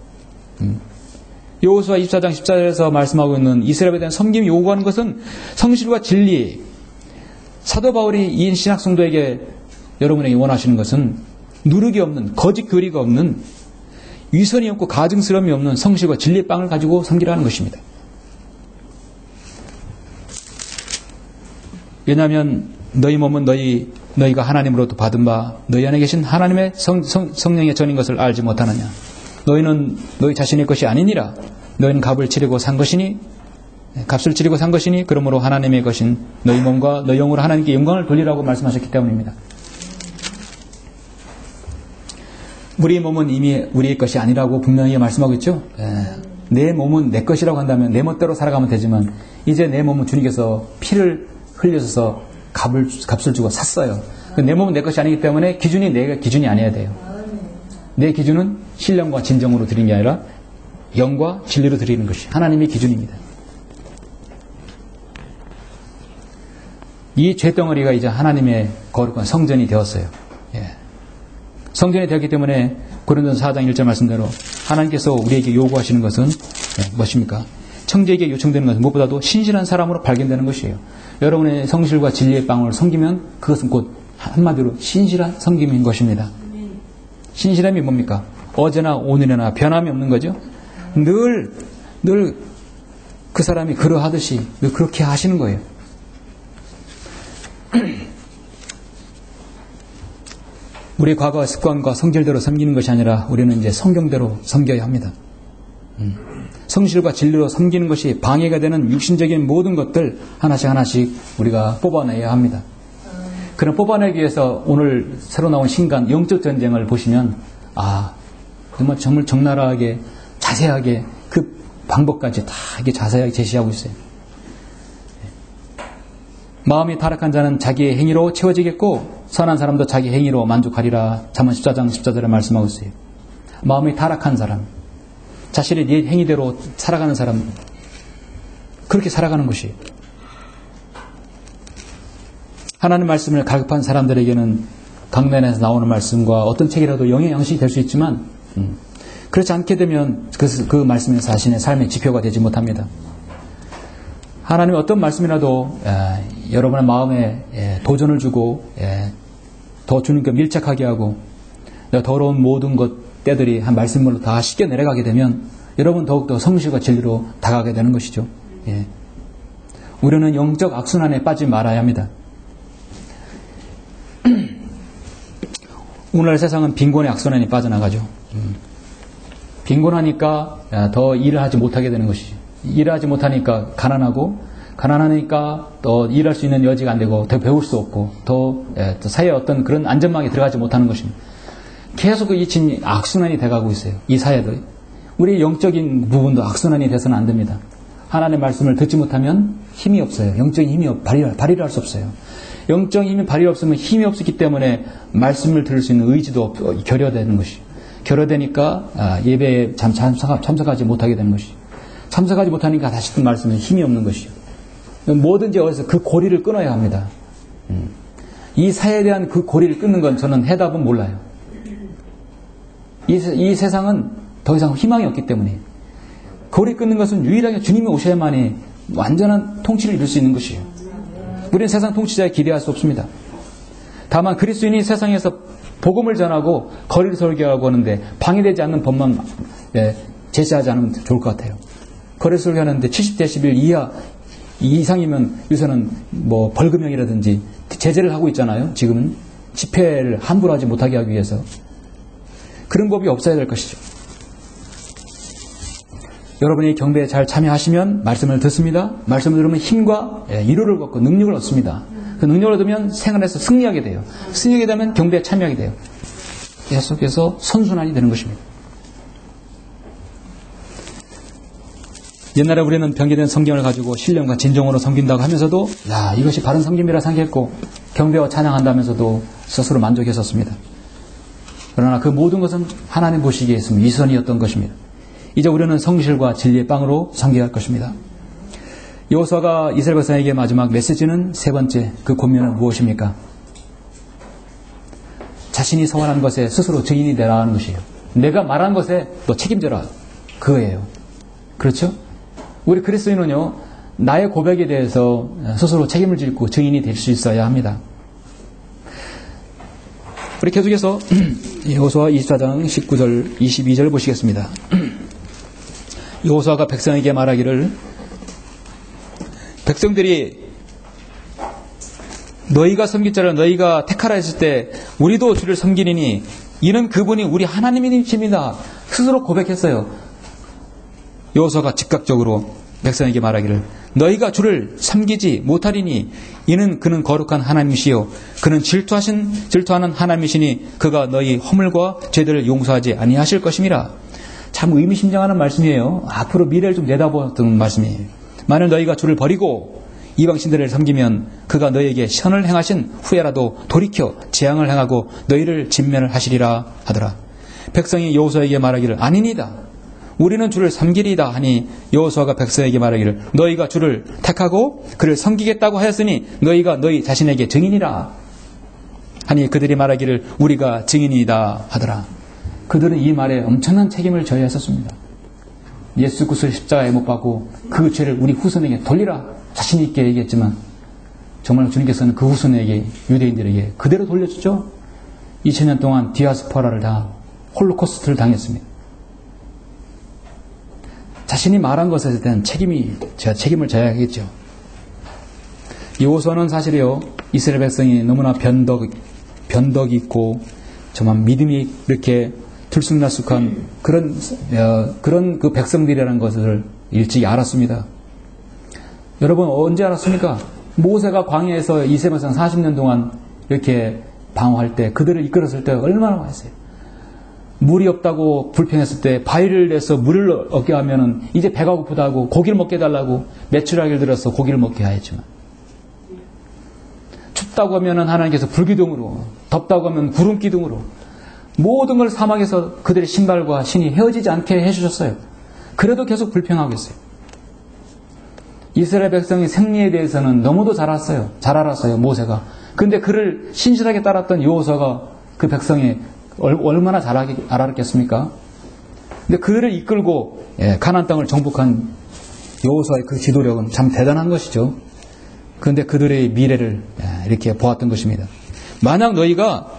여호수아 24장 14절에서 말씀하고 있는 이스라엘에 대한 섬김이 요구하는 것은 성실과 진리. 사도 바울이 이 신학 성도에게 여러분에게 원하시는 것은 누룩이 없는, 거짓 교리가 없는, 위선이 없고 가증스러움이 없는 성실과 진리의 빵을 가지고 섬기라는 것입니다. 왜냐하면 너희 몸은 너희가 하나님으로부터 받은 바 너희 안에 계신 하나님의 성령의 전인 것을 알지 못하느냐. 너희는 너희 자신의 것이 아니니라. 너희는 값을 치르고 산 것이니 그러므로 하나님의 것인 너희 몸과 너희 영으로 하나님께 영광을 돌리라고 말씀하셨기 때문입니다. 우리의 몸은 이미 우리의 것이 아니라고 분명히 말씀하고 있죠. 내 몸은 내 것이라고 한다면 내 멋대로 살아가면 되지만 이제 내 몸은 주님께서 피를 흘려서 값을 주고 샀어요. 내 몸은 내 것이 아니기 때문에 기준이 내가 기준이 아니어야 돼요. 내 기준은 신령과 진정으로 드리는 게 아니라 영과 진리로 드리는 것이 하나님의 기준입니다. 이 죄덩어리가 이제 하나님의 거룩한 성전이 되었어요. 성전이 되었기 때문에 고린도서 4장 1절 말씀대로 하나님께서 우리에게 요구하시는 것은 무엇입니까? 청지에게 요청되는 것은 무엇보다도 신실한 사람으로 발견되는 것이에요. 여러분의 성실과 진리의 빵을 섬기면 그것은 곧 한마디로 신실한 섬김인 것입니다. 신실함이 뭡니까? 어제나 오늘이나 변함이 없는 거죠. 늘 그 사람이 그러하듯이 늘 그렇게 하시는 거예요. 우리 과거 습관과 성질대로 섬기는 것이 아니라 우리는 이제 성경대로 섬겨야 합니다. 성실과 진리로 섬기는 것이 방해가 되는 육신적인 모든 것들 하나씩 우리가 뽑아내야 합니다. 그런 뽑아내기 위해서 오늘 새로 나온 신간 영적 전쟁을 보시면 정말 적나라하게 자세하게 그 방법까지 다 이게 자세하게 제시하고 있어요. 마음이 타락한 자는 자기의 행위로 채워지겠고 선한 사람도 자기 행위로 만족하리라. 잠언 14장 14절에 말씀하고 있어요. 마음이 타락한 사람, 자신의 행위대로 살아가는 사람, 그렇게 살아가는 것이에요. 하나님 말씀을 가급한 사람들에게는 강단에서 나오는 말씀과 어떤 책이라도 영의 양식이 될 수 있지만 그렇지 않게 되면 그 말씀이 자신의 삶의 지표가 되지 못합니다. 하나님의 어떤 말씀이라도 여러분의 마음에 도전을 주고 더 주님께 밀착하게 하고 더러운 모든 때들이 한 말씀으로 다 씻겨 내려가게 되면 여러분 더욱더 성실과 진리로 다가가게 되는 것이죠. 우리는 영적 악순환에 빠지지 말아야 합니다. 오늘날 세상은 빈곤의 악순환이 빠져나가죠. 빈곤하니까 더 일을 하지 못하게 되는 것이죠. 일을 하지 못하니까 가난하니까 더 일할 수 있는 여지가 안 되고 더 배울 수 없고 더 사회의 어떤 그런 안전망에 들어가지 못하는 것입니다. 계속 이 악순환이 돼가고 있어요. 이 사회도. 우리 영적인 부분도 악순환이 돼서는 안 됩니다. 하나님의 말씀을 듣지 못하면 힘이 없어요. 영적인 힘이 발휘를 할 수 없어요. 영적인 힘이 발휘 없으면 힘이 없었기 때문에 말씀을 들을 수 있는 의지도 결여되는 것이죠. 결여되니까 예배에 참석하지 못하게 되는 것이죠. 참석하지 못하니까 다시 또 말씀에 힘이 없는 것이죠. 뭐든지 어디서 그 고리를 끊어야 합니다. 이 사회에 대한 그 고리를 끊는 건 저는 해답은 몰라요. 이 세상은 더 이상 희망이 없기 때문에 고리 끊는 것은 유일하게 주님이 오셔야만이 완전한 통치를 이룰 수 있는 것이에요. 우리는 세상 통치자에 기대할 수 없습니다. 다만 그리스도인이 세상에서 복음을 전하고 거리를 설교하고 하는데 방해되지 않는 법만 제시하지 않으면 좋을 것 같아요. 거리 설교하는데 70데시벨 이상이면 요새는 뭐 벌금형이라든지 제재를 하고 있잖아요. 지금은 집회를 함부로 하지 못하게 하기 위해서 그런 법이 없어야 될 것이죠. 여러분이 경배에 잘 참여하시면 말씀을 듣습니다. 말씀을 들으면 힘과 위로를 얻고 능력을 얻습니다. 그 능력을 얻으면 생활에서 승리하게 돼요. 승리하게 되면 경배에 참여하게 돼요. 계속해서 선순환이 되는 것입니다. 옛날에 우리는 변개된 성경을 가지고 신령과 진정으로 섬긴다고 하면서도 이것이 바른 섬김이라 생각했고 경배와 찬양한다면서도 스스로 만족했었습니다. 그러나 그 모든 것은 하나님 보시기에 있으면 위선이었던 것입니다. 이제 우리는 성실과 진리의 빵으로 섬겨야 할 것입니다. 여호수아가 이스라엘 백성에게 마지막 메시지는 세 번째, 그 권면은 무엇입니까? 자신이 서원한 것에 스스로 증인이 되라는 것이에요. 내가 말한 것에 너 책임져라. 그거예요. 그렇죠? 우리 그리스도인은요, 나의 고백에 대해서 스스로 책임을 지고 증인이 될 수 있어야 합니다. 우리 계속해서 여호수아 24장 19절, 22절 보시겠습니다. 여호수아가 백성에게 말하기를 백성들이 너희가 섬길 자를 너희가 택하라 했을 때 우리도 주를 섬기리니 이는 그분이 우리 하나님이십니다. 스스로 고백했어요. 여호수아가 즉각적으로 백성에게 말하기를 너희가 주를 섬기지 못하리니 이는 그는 거룩한 하나님이시요 그는 질투하는 하나님이시니 그가 너희 허물과 죄들을 용서하지 아니하실 것임이라. 참 의미심장하는 말씀이에요. 앞으로 미래를 좀 내다보았던 말씀이에요. 만일 너희가 주를 버리고 이방신들을 섬기면 그가 너희에게 선을 행하신 후에라도 돌이켜 재앙을 행하고 너희를 진멸을 하시리라 하더라. 백성이 여호수아에게 말하기를 아니니다. 우리는 주를 섬기리이다 하니 여호수아가 백성에게 말하기를 너희가 주를 택하고 그를 섬기겠다고 하였으니 너희가 너희 자신에게 증인이라 하니 그들이 말하기를 우리가 증인이다 하더라. 그들은 이 말에 엄청난 책임을 져야 했었습니다. 예수 그리스도를 십자가에 못 박고 그 죄를 우리 후손에게 돌리라 자신 있게 얘기했지만 정말 주님께서는 그 후손에게 유대인들에게 그대로 돌려주죠. 2000년 동안 디아스포라를 다 홀로코스트를 당했습니다. 자신이 말한 것에 대한 제가 책임을 져야 하겠죠. 여호수아는 사실이요 이스라엘 백성이 너무나 변덕이 있고 정말 믿음이 이렇게 들쑥날쑥한 그런 그 백성들이라는 것을 일찍 알았습니다. 여러분 언제 알았습니까? 모세가 광야에서 이스라엘 백성 40년 동안 이렇게 방어할 때 그들을 이끌었을 때 얼마나 많았어요. 물이 없다고 불평했을 때 바위를 내서 물을 얻게 하면은 이제 배가 고프다고 고기를 먹게 해달라고 메추라기를 들어서 고기를 먹게 하였지만 춥다고 하면은 하나님께서 불기둥으로 덥다고 하면 구름기둥으로 모든 걸 사막에서 그들의 신발과 신이 헤어지지 않게 해주셨어요. 그래도 계속 불평하고 있어요. 이스라엘 백성의 생리에 대해서는 너무도 잘 알았어요. 모세가. 그런데 그를 신실하게 따랐던 여호수아가 그 백성이 얼마나 잘 알았겠습니까? 근데 그들을 이끌고 가나안 땅을 정복한 여호수아의 그 지도력은 참 대단한 것이죠. 그런데 그들의 미래를 이렇게 보았던 것입니다. 만약 너희가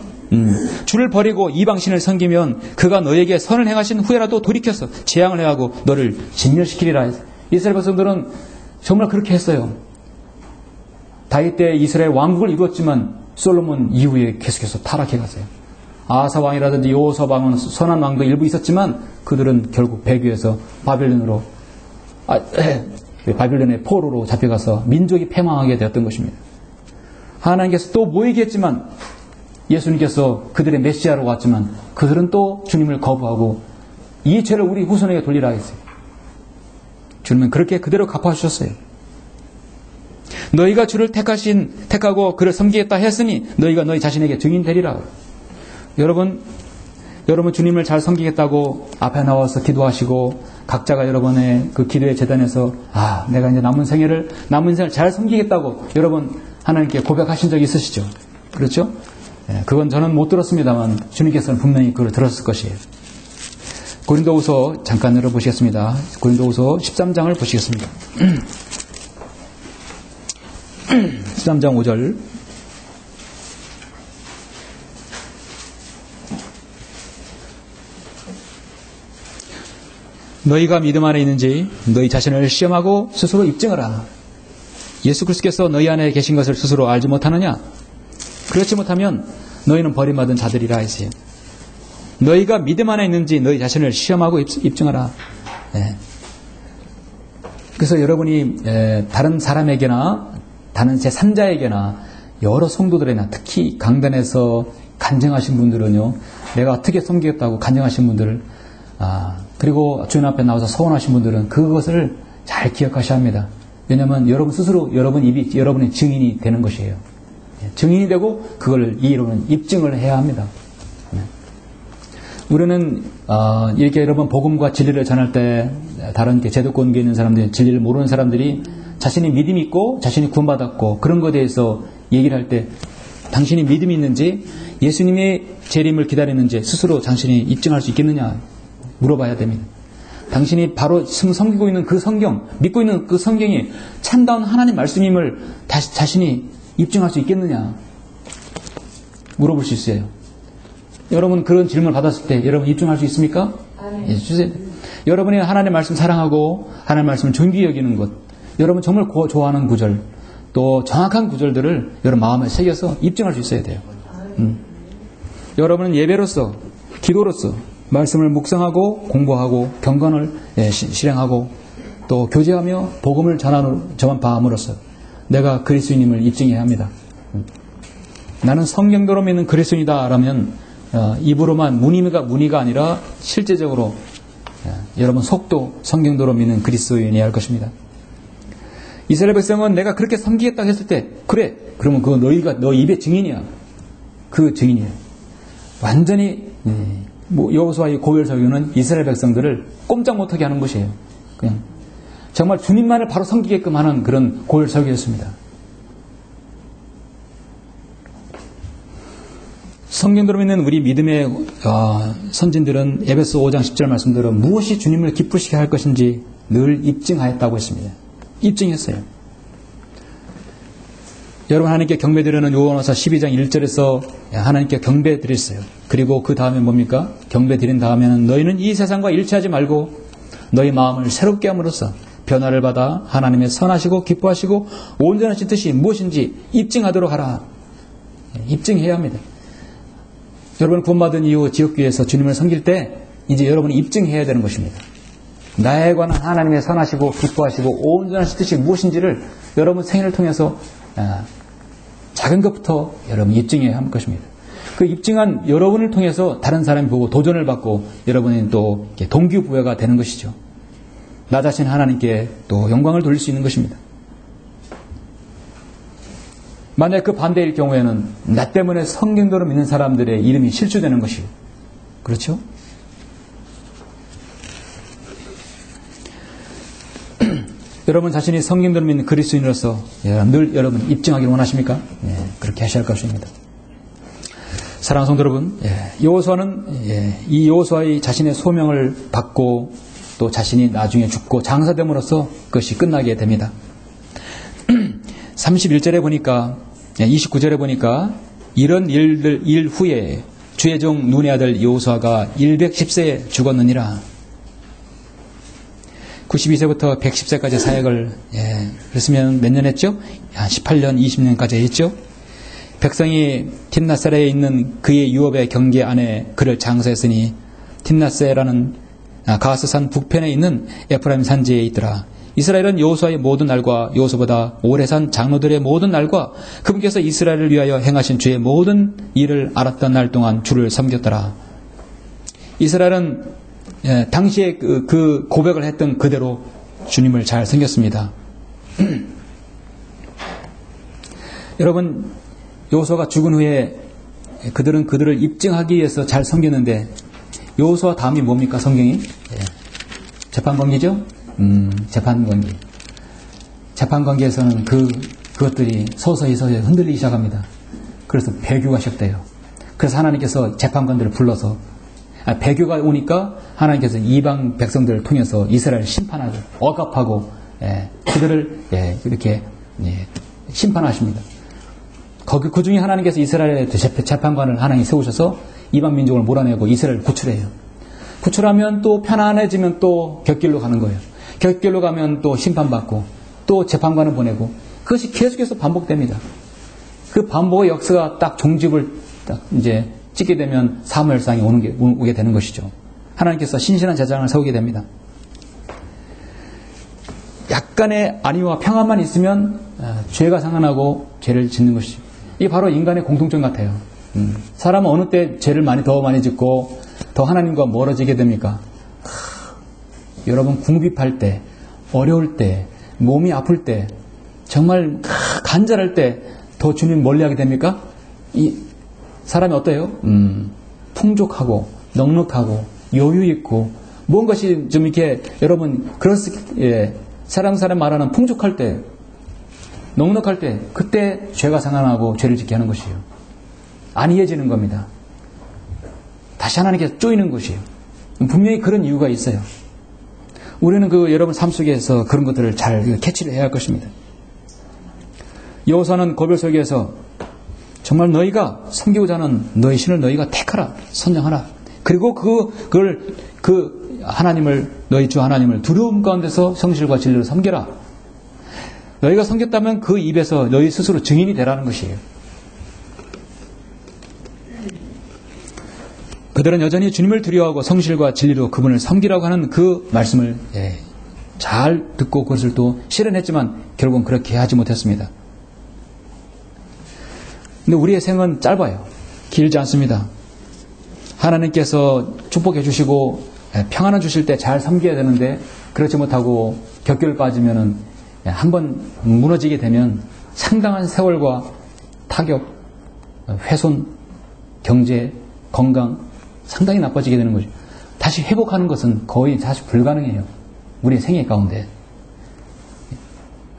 주를 버리고 이방신을 섬기면 그가 너희에게 선을 행하신 후에라도 돌이켜서 재앙을 행하고 너를 진멸시키리라 해서 이스라엘 백성들은 정말 그렇게 했어요. 다윗 때 이스라엘 왕국을 이루었지만 솔로몬 이후에 계속해서 타락해 갔어요. 아사 왕이라든지 여호수아 왕은 선한 왕도 일부 있었지만 그들은 결국 배교해서 바빌론의 포로로 잡혀가서 민족이 패망하게 되었던 것입니다. 하나님께서 또 모이게 했지만 예수님께서 그들의 메시아로 왔지만 그들은 또 주님을 거부하고 이 죄를 우리 후손에게 돌리라 했어요. 주님은 그렇게 그대로 갚아주셨어요. 너희가 주를 택하고 그를 섬기겠다 했으니 너희가 너희 자신에게 증인 되리라. 여러분 주님을 잘 섬기겠다고 앞에 나와서 기도하시고 각자가 여러분의 그 기도의 재단에서 내가 이제 남은 생을 잘 섬기겠다고 여러분 하나님께 고백하신 적이 있으시죠? 그렇죠? 그건 저는 못 들었습니다만 주님께서는 분명히 그걸 들었을 것이에요. 고린도후서 잠깐 열어보시겠습니다. 고린도후서 13장을 보시겠습니다. 13장 5절 너희가 믿음 안에 있는지 너희 자신을 시험하고 스스로 입증하라. 예수 그리스도께서 너희 안에 계신 것을 스스로 알지 못하느냐? 그렇지 못하면 너희는 버림받은 자들이라 했어요. 너희가 믿음 안에 있는지 너희 자신을 시험하고 입증하라. 그래서 여러분이 다른 사람에게나 다른 제3자에게나 여러 성도들에나 특히 강단에서 간증하신 분들은요, 내가 어떻게 섬기겠다고 간증하신 분들을 그리고 주님 앞에 나와서 서원하신 분들은 그것을 잘 기억하셔야 합니다. 왜냐하면 여러분 스스로 여러분 입이 여러분의 증인이 되는 것이에요. 증인이 되고 그걸 여러분은 입증을 해야 합니다. 우리는 이렇게 여러분 복음과 진리를 전할 때 다른 제도권에 있는 사람들, 진리를 모르는 사람들이 자신이 믿음이 있고 자신이 구원받았고 그런 것에 대해서 얘기를 할 때 당신이 믿음이 있는지 예수님의 재림을 기다리는지 스스로 당신이 입증할 수 있겠느냐 물어봐야 됩니다. 당신이 바로 섬기고 있는 그 성경, 믿고 있는 그 성경이 참다운 하나님 말씀임을 자신이 입증할 수 있겠느냐 물어볼 수 있어요. 여러분 그런 질문을 받았을 때 여러분 입증할 수 있습니까? 예, 주세요. 여러분이 하나님의 말씀 사랑하고 하나님의 말씀을 존귀히 여기는 것, 여러분 정말 좋아하는 구절, 또 정확한 구절들을 여러분 마음에 새겨서 입증할 수 있어야 돼요. 여러분은 예배로서, 기도로서 말씀을 묵상하고 공부하고 경건을 실행하고 또 교제하며 복음을 전함으로써 내가 그리스도인임을 입증해야 합니다. 나는 성경대로 믿는 그리스도인이다 라면 입으로만 문의가 아니라 실제적으로 여러분 속도 성경대로 믿는 그리스도인이어야 할 것입니다. 이스라엘 백성은 내가 그렇게 섬기겠다고 했을 때 그래 그러면 그거 너 입의 증인이야. 그 증인이에요. 완전히 여호수아의 고별 설교는 이스라엘 백성들을 꼼짝 못하게 하는 것이에요. 그냥 정말 주님만을 바로 섬기게끔 하는 그런 고별 설교였습니다. 성경대로 믿는 우리 믿음의 선진들은 에베소 5장 10절 말씀대로 무엇이 주님을 기쁘시게 할 것인지 늘 입증하였다고 했습니다. 입증했어요. 여러분 하나님께 경배드리는 요한복음 12장 1절에서 하나님께 경배드렸어요. 그리고 그 다음에 뭡니까? 경배드린 다음에는 너희는 이 세상과 일치하지 말고 너희 마음을 새롭게 함으로써 변화를 받아 하나님의 선하시고 기뻐하시고 온전하신 뜻이 무엇인지 입증하도록 하라. 입증해야 합니다. 여러분 구원받은 이후 지역교회에서 주님을 섬길 때 이제 여러분이 입증해야 되는 것입니다. 나에 관한 하나님의 선하시고 기뻐하시고 온전하신 뜻이 무엇인지를 여러분 생애를 통해서 작은 것부터 여러분 입증해야 할 것입니다. 그 입증한 여러분을 통해서 다른 사람이 보고 도전을 받고 여러분이 또 동기부여가 되는 것이죠. 나 자신 하나님께 또 영광을 돌릴 수 있는 것입니다. 만약 그 반대일 경우에는 나 때문에 성경대로 믿는 사람들의 이름이 실추되는 것이에요. 그렇죠? 여러분 자신이 성경대로 믿는 그리스도인으로서 늘 여러분 입증하기를 원하십니까? 그렇게 하셔야 할 것입니다. 사랑하는 성도 여러분, 여호수아는 이 여호수아의 자신의 소명을 받고 또 자신이 나중에 죽고 장사됨으로써 그것이 끝나게 됩니다. 31절에 보니까 29절에 보니까 이런 일 후에 주의 종 눈의 아들 여호수아가 110세에 죽었느니라. 92세부터 110세까지 사역을 그랬으면 몇 년 했죠? 18년, 20년까지 했죠? 백성이 timnathser에 있는 그의 유업의 경계 안에 그를 장사했으니 timnathser라는 가스산 북편에 있는 에프라임 산지에 있더라. 이스라엘은 여호수아의 모든 날과 여호수아보다 오래 산 장로들의 모든 날과 그분께서 이스라엘을 위하여 행하신 주의 모든 일을 알았던 날 동안 주를 섬겼더라. 이스라엘은 당시에 그 고백을 했던 그대로 주님을 잘 섬겼습니다. 여러분 여호수아가 죽은 후에 그들은 그들을 입증하기 위해서 잘 섬겼는데 여호수아 다음이 뭡니까? 성경이 재판관계죠? 재판관계. 재판관계에서는 그것들이 서서히 흔들리기 시작합니다. 그래서 배교가 시작돼요. 그래서 하나님께서 재판관들을 불러서 배교가 오니까 하나님께서 이방 백성들을 통해서 이스라엘을 심판하고 억압하고 그들을 이렇게 심판하십니다. 그 중에 하나님께서 이스라엘의 재판관을 하나님이 세우셔서 이방 민족을 몰아내고 이스라엘을 구출해요. 구출하면 또 편안해지면 또 곁길로 가는 거예요. 곁길로 가면 또 심판받고 또 재판관을 보내고 그것이 계속해서 반복됩니다. 그 반복의 역사가 딱 종집을 딱 이제 찍게 되면 사무엘상이 오게 되는 것이죠. 하나님께서 신실한 제장을 세우게 됩니다. 약간의 안위와 평안만 있으면 죄가 생겨나고 죄를 짓는 것이죠. 이게 바로 인간의 공통점 같아요. 사람은 어느 때 죄를 더 많이 짓고 더 하나님과 멀어지게 됩니까? 여러분 궁핍할 때, 어려울 때, 몸이 아플 때, 정말 간절할 때 더 주님 멀리하게 됩니까? 이 사람이 어때요? 풍족하고 넉넉하고 여유 있고 뭔 것이 좀 이렇게 여러분 사람 말하는 풍족할 때, 넉넉할 때 그때 죄가 생겨나고 죄를 짓게 하는 것이에요. 안이해지는 겁니다. 다시 하나님께서 쪼이는 것이에요. 분명히 그런 이유가 있어요. 우리는 여러분 삶 속에서 그런 것들을 잘 캐치를 해야 할 것입니다. 여호수아는 고별 설교에서 정말 너희가 섬기고자 하는 너희 신을 너희가 택하라, 선정하라. 그리고 하나님을, 너희 주 하나님을 두려움 가운데서 성실과 진리로 섬겨라. 너희가 섬겼다면 그 입에서 너희 스스로 증인이 되라는 것이에요. 그들은 여전히 주님을 두려워하고 성실과 진리로 그분을 섬기라고 하는 그 말씀을 잘 듣고 그것을 또 실현했지만 결국은 그렇게 하지 못했습니다. 근데 우리의 생은 짧아요. 길지 않습니다. 하나님께서 축복해 주시고 평안을 주실 때 잘 섬겨야 되는데 그렇지 못하고 격결 빠지면은 한번 무너지게 되면 상당한 세월과 타격, 훼손, 경제, 건강 상당히 나빠지게 되는 거죠. 다시 회복하는 것은 거의 사실 불가능해요. 우리의 생애 가운데.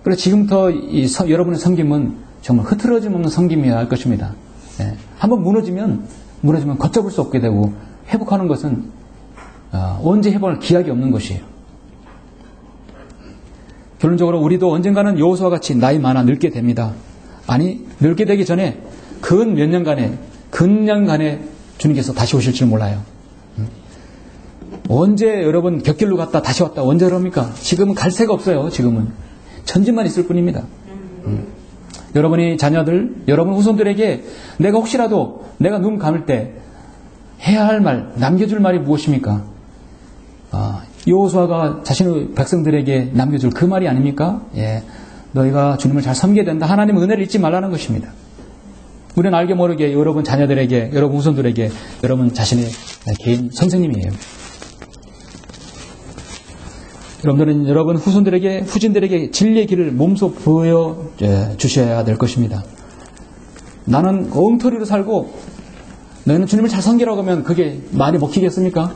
그래서 지금부터 여러분의 섬김은 정말 흐트러짐 없는 섬김이어야 할 것입니다. 한번 무너지면 걷잡을 수 없게 되고 회복하는 것은 언제 회복할 기약이 없는 것이에요. 결론적으로 우리도 언젠가는 여호수아와 같이 나이 많아 늙게 됩니다. 아니 늙게 되기 전에 근 몇 년간에 주님께서 다시 오실 줄 몰라요. 언제 여러분 곁길로 갔다 다시 왔다 언제 그럽니까? 지금은 갈 새가 없어요. 지금은 천지만 있을 뿐입니다. 여러분이 자녀들, 여러분 후손들에게 내가 혹시라도 내가 눈 감을 때 해야 할 말, 남겨줄 말이 무엇입니까? 여호수아가 자신의 백성들에게 남겨줄 그 말이 아닙니까? 너희가 주님을 잘 섬겨야 된다. 하나님의 은혜를 잊지 말라는 것입니다. 우리는 알게 모르게 여러분 자녀들에게, 여러분 후손들에게 여러분 자신의 개인 선생님이에요. 여러분들은 여러분 후진들에게 진리의 길을 몸소 보여 주셔야 될 것입니다. 나는 엉터리로 살고 너희는 주님을 잘 섬기라고 하면 그게 말이 먹히겠습니까?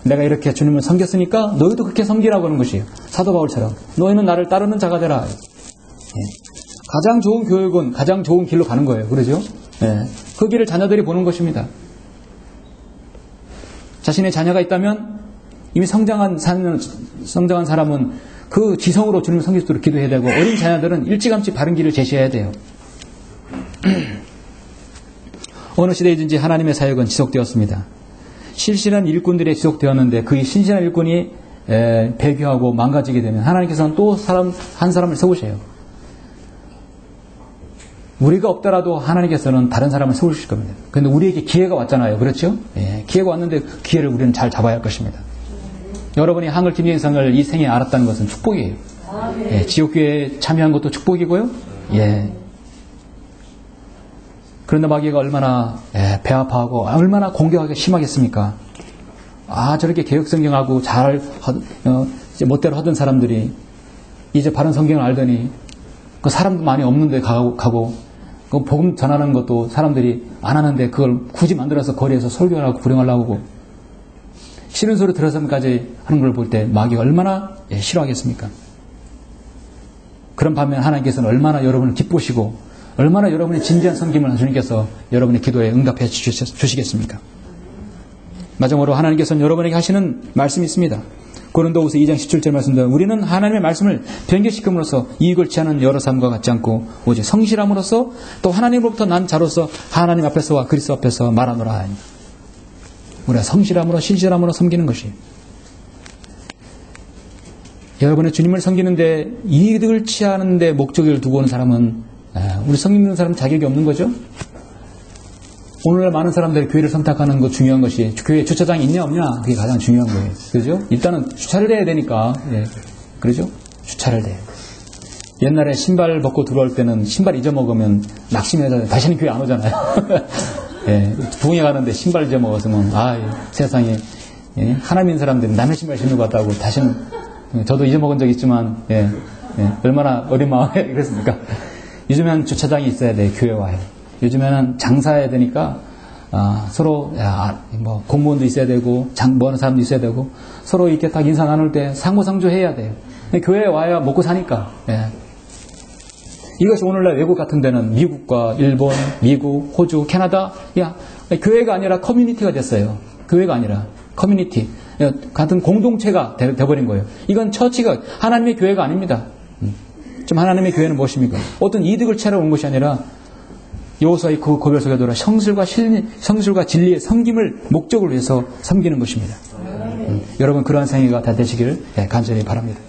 내가 이렇게 주님을 섬겼으니까 너희도 그렇게 섬기라고 하는 것이에요. 사도 바울처럼 너희는 나를 따르는 자가 되라. 가장 좋은 교육은 가장 좋은 길로 가는 거예요. 그러죠? 그 길을 자녀들이 보는 것입니다. 자신의 자녀가 있다면 이미 성장한 사람은 그 지성으로 주님을 섬길 수 있도록 기도해야 되고 어린 자녀들은 일찌감치 바른 길을 제시해야 돼요. 어느 시대이든지 하나님의 사역은 지속되었습니다. 실실한 일꾼들이 지속되었는데 그 신실한 일꾼이 배교하고 망가지게 되면 하나님께서는 또 한 사람을 세우셔요. 우리가 없더라도 하나님께서는 다른 사람을 세우실 겁니다. 그런데 우리에게 기회가 왔잖아요. 그렇죠? 기회가 왔는데 그 기회를 우리는 잘 잡아야 할 것입니다. 여러분이 한글 김영성을 이 생에 알았다는 것은 축복이에요. 지옥교회에 참여한 것도 축복이고요. 그런데 마귀가 얼마나 배 아파하고 얼마나 공격하기 심하겠습니까? 저렇게 개혁성경하고 잘 멋대로 하던 사람들이 이제 바른 성경을 알더니 그 사람도 많이 없는데 가고 그 복음 전하는 것도 사람들이 안 하는데 그걸 굳이 만들어서 거리에서 설교하고 구령하려고 하고 싫은 소리 들어서까지 하는 걸 볼 때 마귀가 얼마나 싫어하겠습니까? 그런 반면 하나님께서는 얼마나 여러분을 기쁘시고 얼마나 여러분의 진지한 섬김을 주님께서 여러분의 기도에 응답해 주시겠습니까? 마지막으로 하나님께서는 여러분에게 하시는 말씀이 있습니다. 고린도후서 2장 17절 말씀대로 우리는 하나님의 말씀을 변개시킴으로써 이익을 취하는 여러 삶과 같지 않고 오직 성실함으로써 또 하나님으로부터 난 자로서 하나님 앞에서와 그리스도 앞에서 말하노라 하니 우리가 성실함으로 신실함으로 섬기는 것이 여러분의 주님을 섬기는데 이익을 취하는 데 목적을 두고 오는 사람은 우리 섬기는 사람은 자격이 없는 거죠. 오늘날 많은 사람들이 교회를 선택하는 거 중요한 것이 교회 주차장이 있냐 없냐 그게 가장 중요한 거예요. 그죠? 일단은 주차를 해야 되니까 그러죠? 주차를 해요. 옛날에 신발 벗고 들어올 때는 신발 잊어먹으면 낙심해서 다시는 교회 안 오잖아요. 부흥회 가는데 신발 잊어먹었으면 세상에 하나님 사람들이 남의 신발 신는 것 같다고 다시는 저도 잊어먹은 적 있지만 얼마나 어린 마음에 그랬습니까? 요즘에는 주차장이 있어야 돼. 교회 와요. 요즘에는 장사해야 되니까 서로 공무원도 있어야 되고 뭐 하는 사람도 있어야 되고 서로 이렇게 딱 인사 나눌 때 상호상조 해야 돼요. 교회에 와야 먹고 사니까. 이것이 오늘날 외국 같은 데는 미국과 일본, 미국, 호주, 캐나다 교회가 아니라 커뮤니티가 됐어요. 교회가 아니라 커뮤니티 같은 공동체가 돼버린 거예요. 이건 처치가 하나님의 교회가 아닙니다. 좀 하나님의 교회는 무엇입니까? 어떤 이득을 취하러 온 것이 아니라 여호수아의 그 고별 속에 들어 성실과 진리의 섬김을 목적으로 해서 섬기는 것입니다. 여러분 그러한 생애가 다 되시기를 간절히 바랍니다.